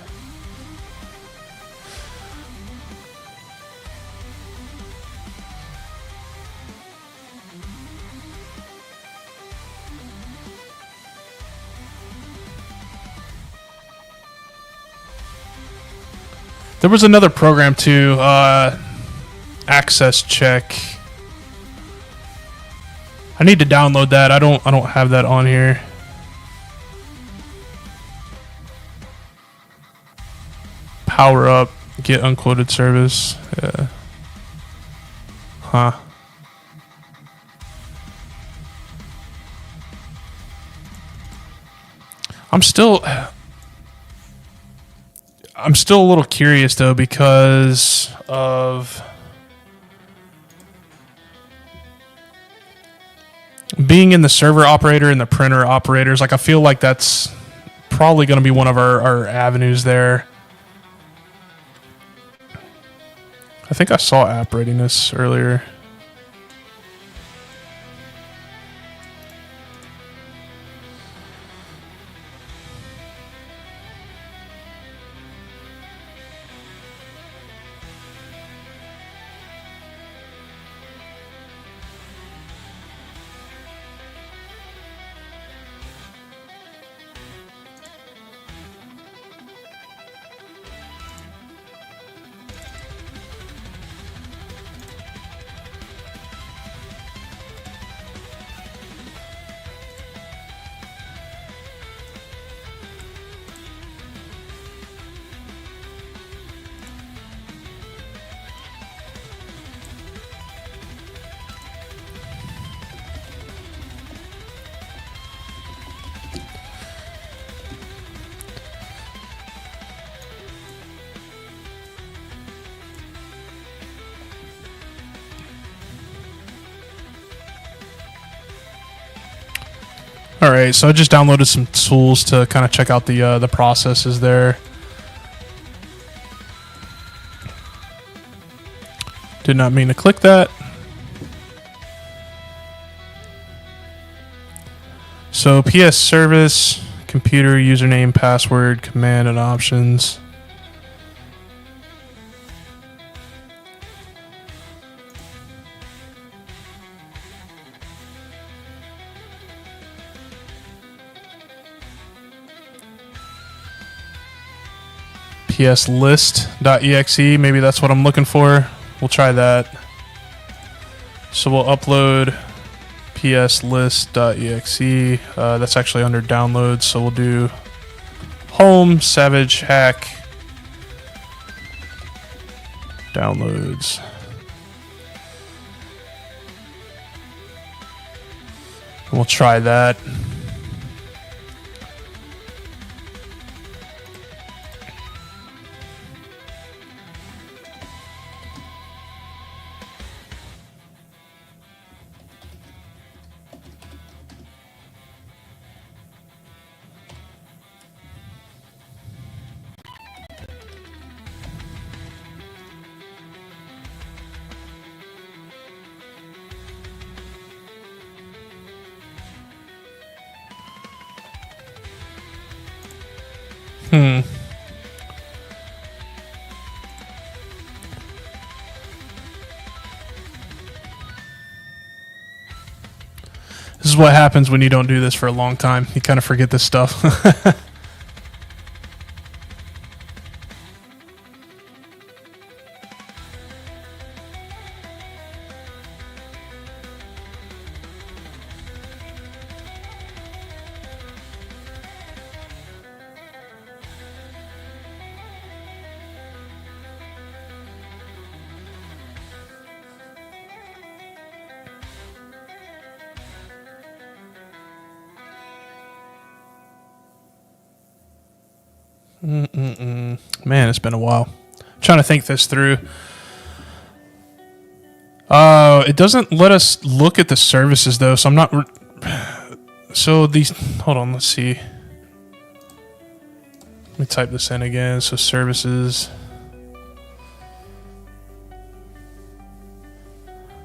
There was another program too, Access Check. I need to download that. I don't have that on here. Power up, get unquoted service. Yeah. Huh. I'm still a little curious though because of being in the server operator and the printer operators. Like I feel like that's probably going to be one of our avenues there. I think I saw app readiness earlier. All right, so I just downloaded some tools to kind of check out the processes there. Did not mean to click that. So PS service, computer username, password, command, and options. pslist.exe, maybe that's what I'm looking for. We'll try that. So we'll upload pslist.exe. That's actually under downloads, so we'll do home savage hack downloads. We'll try that. This is what happens when you don't do this for a long time. You kind of forget this stuff. Man, it's been a while. I'm trying to think this through. It doesn't let us look at the services though, so I'm not. So these. Hold on, let's see. Let me type this in again. So services.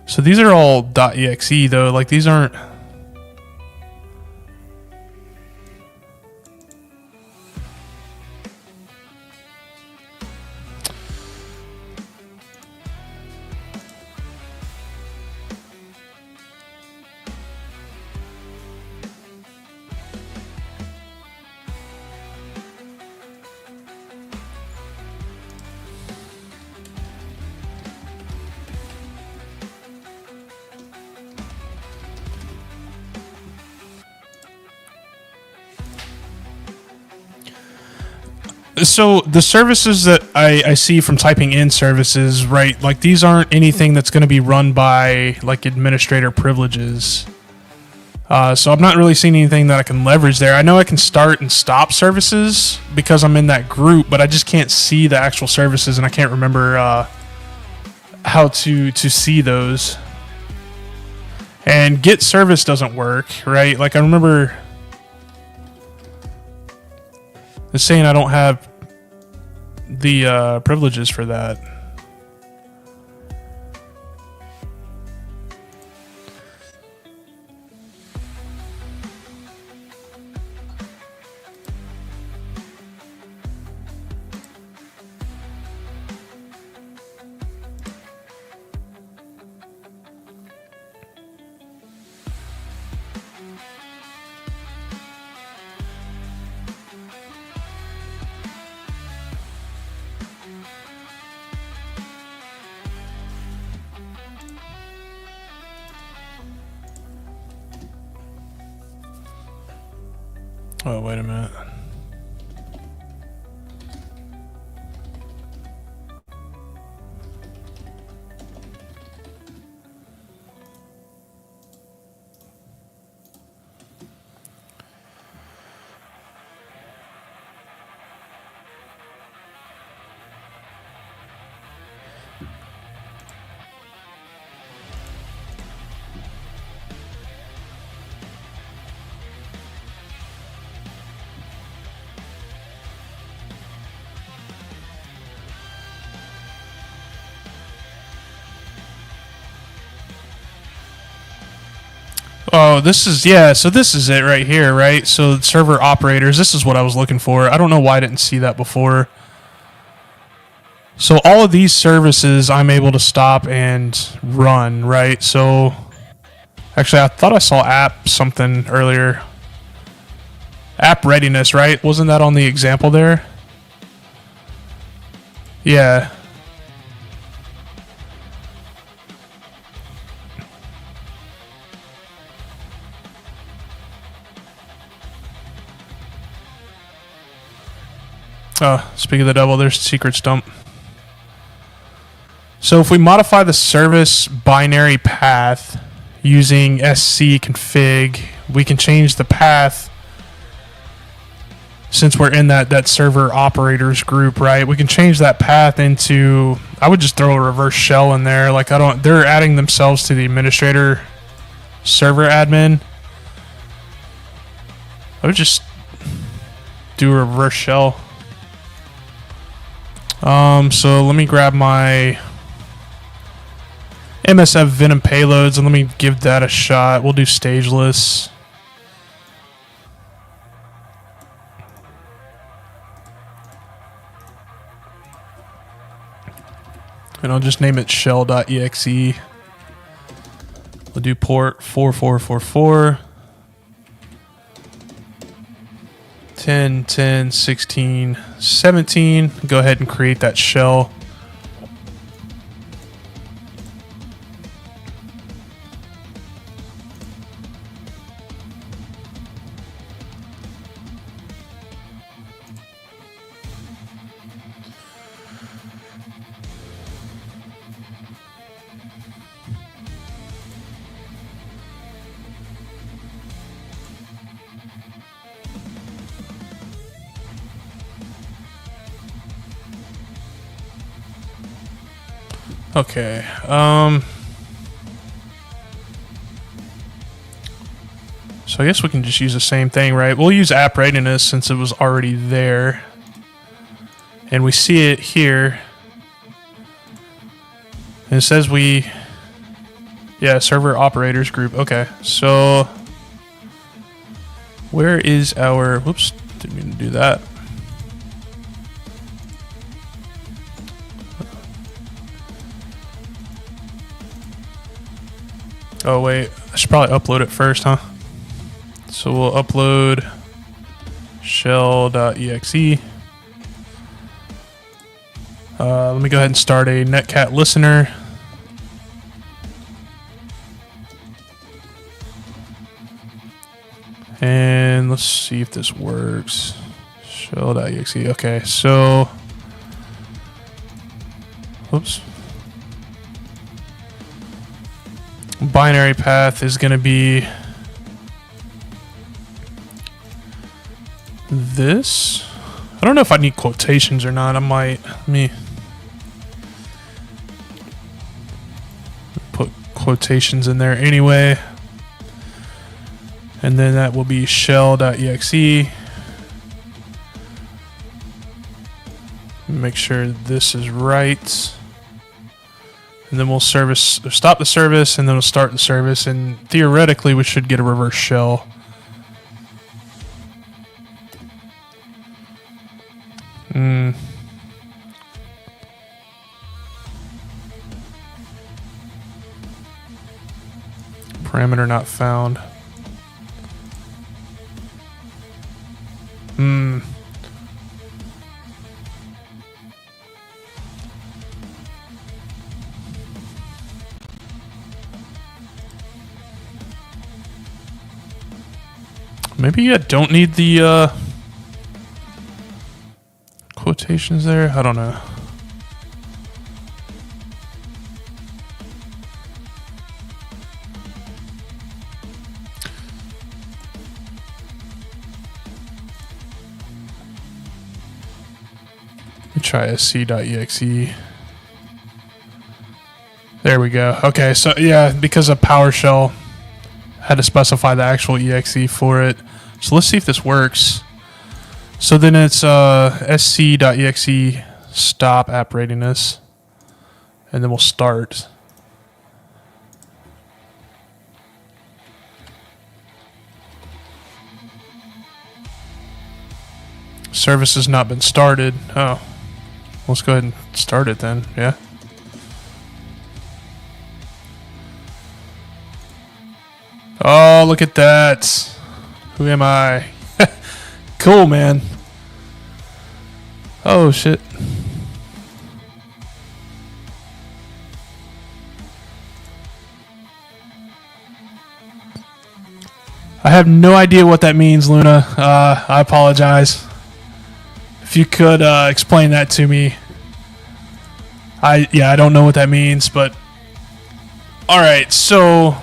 So these are all .exe though. Like these aren't. So the services that I see from typing in services, right? Like these aren't anything that's going to be run by like administrator privileges. So I'm not really seeing anything that I can leverage there. I know I can start and stop services because I'm in that group, but I just can't see the actual services, and I can't remember how to see those. And get service doesn't work, right? Like I remember it's saying I don't have the privileges for that. Oh, wait a minute. Oh, this is, yeah, so this is it right here, right? So server operators, this is what I was looking for. I don't know why I didn't see that before. So all of these services I'm able to stop and run, right? So actually I thought I saw app something earlier. App readiness, right? Wasn't that on the example there? Yeah. Speaking of the devil, there's secrets dump. So if we modify the service binary path using sc config, we can change the path. Since we're in that server operators group, right? We can change that path into, I would just throw a reverse shell in there. Like they're adding themselves to the administrator server admin. I would just do a reverse shell. So let me grab my MSF Venom payloads and let me give that a shot. We'll do stageless. And I'll just name it shell.exe. We'll do port 4444. 10, 10, 16, 17. Go ahead and create that shell. Okay. So I guess we can just use the same thing, right? We'll use app readiness since it was already there. And we see it here. And it says server operators group. Okay. So where is our, whoops, didn't mean to do that. Oh wait, I should probably upload it first, huh? So we'll upload shell.exe. Let me go ahead and start a netcat listener. And let's see if this works. Shell.exe. Okay, so whoops. Binary path is going to be this. I don't know if I need quotations or not. I might. Let me put quotations in there anyway. And then that will be shell.exe. Make sure this is right. And then we'll stop the service, and then we'll start the service, and theoretically we should get a reverse shell. Parameter not found. Maybe you don't need the quotations there. I don't know. Let me try sc.exe. There we go. Okay, so yeah, because of PowerShell, I had to specify the actual exe for it. So let's see if this works. So then it's sc.exe stop app readiness, and then we'll start. Service has not been started. Oh, let's go ahead and start it then. Yeah. Oh, look at that. Who am I? Cool, man. Oh, shit. I have no idea what that means, Luna. I apologize. If you could explain that to me. I don't know what that means, but all right, so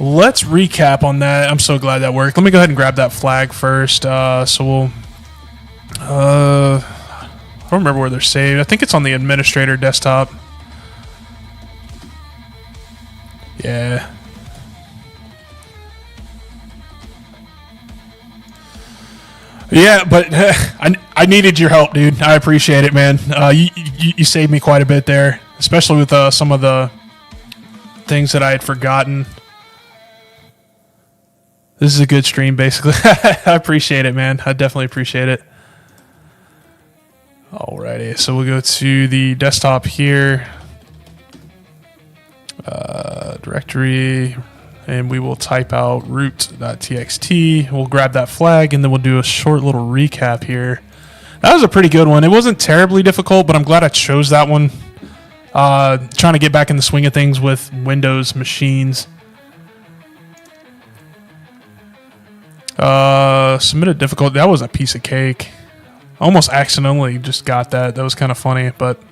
let's recap on that. I'm so glad that worked. Let me go ahead and grab that flag first. So we'll I don't remember where they're saved. I think it's on the administrator desktop. Yeah. Yeah, but I needed your help, dude. I appreciate it, man. You saved me quite a bit there, especially with some of the things that I had forgotten. This is a good stream, basically. I appreciate it, man. I definitely appreciate it. Alrighty, so we'll go to the desktop here, directory, and we will type out root.txt. We'll grab that flag, and then we'll do a short little recap here. That was a pretty good one. It wasn't terribly difficult, but I'm glad I chose that one. Trying to get back in the swing of things with Windows machines. Submitted difficult. That was a piece of cake. Almost accidentally just got that. That was kind of funny, but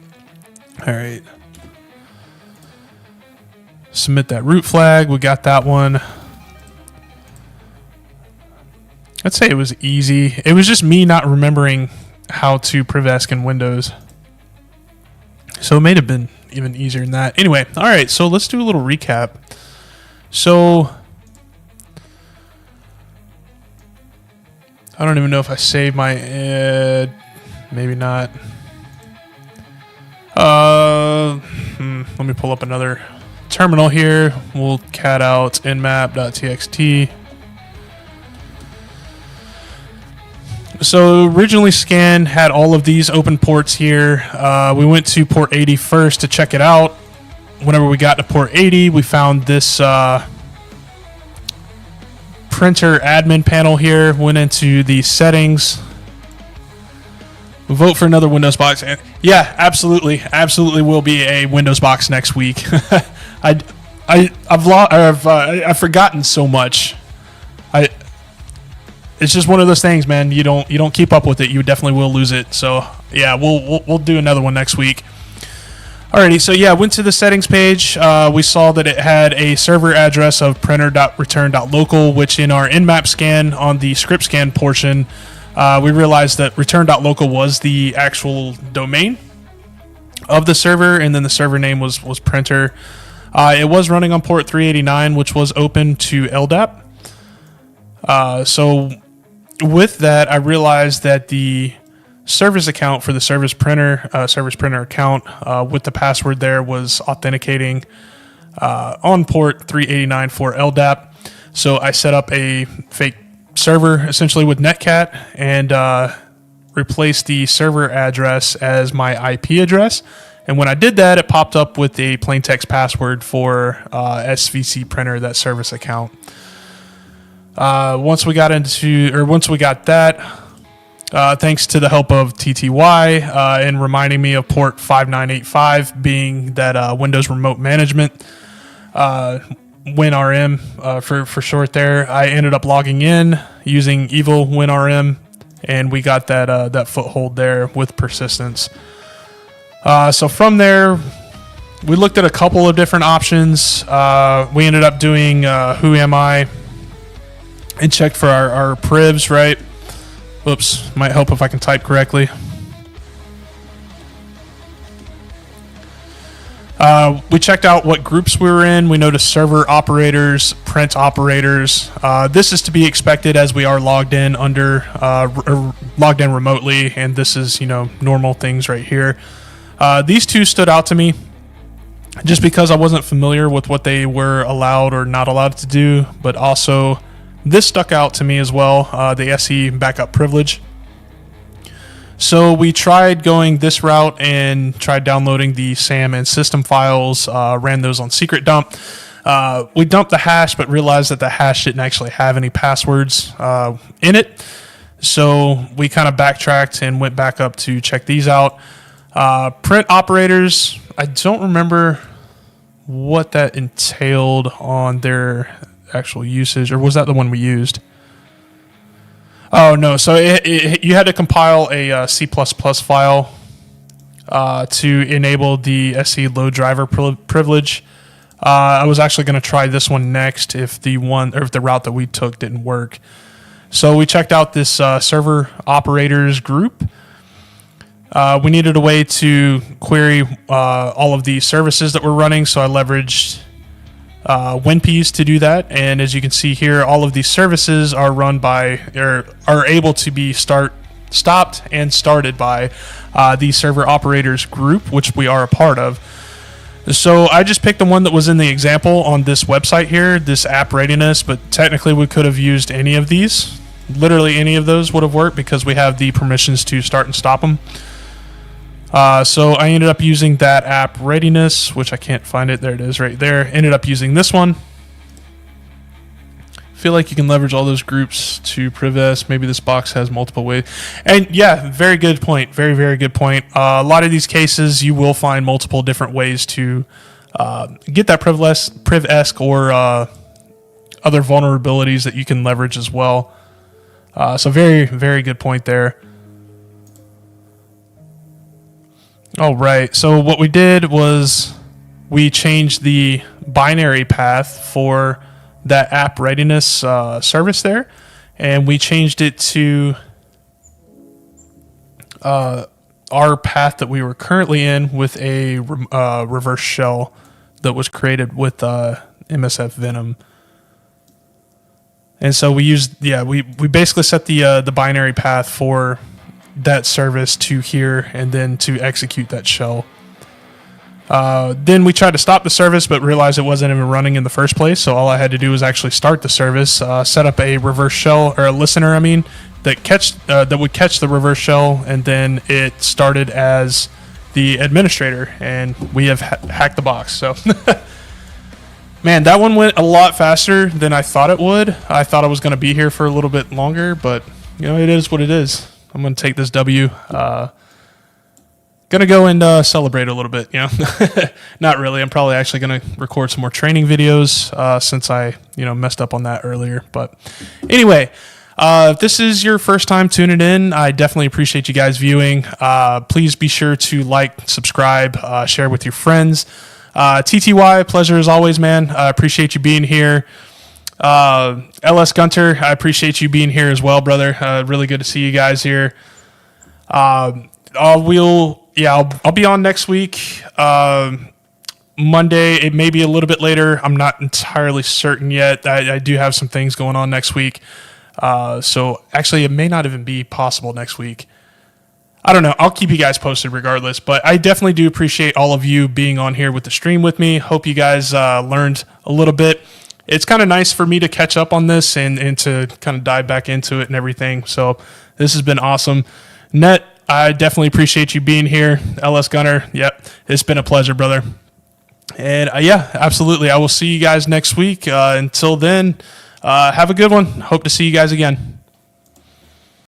all right. Submit that root flag. We got that one. I'd say it was easy. It was just me not remembering how to privesc in Windows. So it may have been even easier than that. Anyway, all right, so let's do a little recap. So I don't even know if I saved my maybe not. Let me pull up another terminal here. We'll cat out nmap.txt. So originally Scan had all of these open ports here. We went to port 80 first to check it out. Whenever we got to port 80, we found this printer admin panel here. Went into the settings. Vote for another Windows box. Yeah, absolutely will be a Windows box next week. I've forgotten so much. It's just one of those things, man. You don't keep up with it, you definitely will lose it. So yeah, we'll do another one next week. Alrighty, so yeah, went to the settings page. We saw that it had a server address of printer.return.local, which in our nmap scan on the script scan portion, we realized that return.local was the actual domain of the server, and then the server name was printer. It was running on port 389, which was open to LDAP. So with that, I realized that the service account for the service printer account with the password there was authenticating on port 389 for LDAP. So I set up a fake server essentially with Netcat and replaced the server address as my IP address. And when I did that, it popped up with a plain text password for SVC printer, that service account. Once we got that, thanks to the help of TTY and reminding me of port 5985 being that Windows Remote Management, WinRM for short there, I ended up logging in using Evil WinRM, and we got that foothold there with persistence. So from there, we looked at a couple of different options. We ended up doing Who Am I? And checked for our privs, right? Oops, might help if I can type correctly. We checked out what groups we were in. We noticed server operators, print operators. This is to be expected as we are logged in logged in remotely, and this is normal things right here. These two stood out to me just because I wasn't familiar with what they were allowed or not allowed to do, but also this stuck out to me as well, the SE backup privilege. So we tried going this route and tried downloading the SAM and system files, ran those on secret dump. We dumped the hash, but realized that the hash didn't actually have any passwords in it. So we kind of backtracked and went back up to check these out. Print operators, I don't remember what that entailed on their actual usage, or was that the one we used? Oh no, so you had to compile a C++ file to enable the SE load driver privilege. I was actually going to try this one next if the route that we took didn't work. So we checked out this server operators group. We needed a way to query all of the services that we're running, so I leveraged WinPs to do that. And as you can see here, all of these services are run by, or are able to be stopped and started by the server operators group, which we are a part of. So I just picked the one that was in the example on this website here, this app readiness, but technically we could have used any of these. Literally any of those would have worked because we have the permissions to start and stop them. So I ended up using that app readiness, which I can't find it. There it is right there. Ended up using this one. Feel like you can leverage all those groups to PrivS. Maybe this box has multiple ways. And yeah, very good point. Very, very good point. A lot of these cases, you will find multiple different ways to get that PrivEsque or other vulnerabilities that you can leverage as well. So very, very good point there. All right. So what we did was we changed the binary path for that app readiness service there, and we changed it to our path that we were currently in with a reverse shell that was created with MSF Venom. And so we used, we basically set the binary path for that service to here and then to execute that shell. Then we tried to stop the service, but realized it wasn't even running in the first place. So all I had to do was actually start the service, set up a reverse shell, or a listener, that would catch the reverse shell, and then it started as the administrator, and we have hacked the box. So, man, that one went a lot faster than I thought it would. I thought I was going to be here for a little bit longer, but it is what it is. I'm going to take this W. Gonna go and celebrate a little bit, Not really. I'm probably actually gonna record some more training videos since I, messed up on that earlier. But anyway, if this is your first time tuning in, I definitely appreciate you guys viewing. Please be sure to like, subscribe, share with your friends. TTY, pleasure as always, man. I appreciate you being here. LS Gunter, I appreciate you being here as well, brother. Really good to see you guys here. I'll be on next week. Monday, it may be a little bit later. I'm not entirely certain yet. I do have some things going on next week. So actually, it may not even be possible next week. I don't know. I'll keep you guys posted regardless. But I definitely do appreciate all of you being on here with the stream with me. Hope you guys learned a little bit. It's kind of nice for me to catch up on this and to kind of dive back into it and everything. So this has been awesome. Net, I definitely appreciate you being here. LS Gunner, yep, it's been a pleasure, brother. And absolutely. I will see you guys next week. Until then, have a good one. Hope to see you guys again.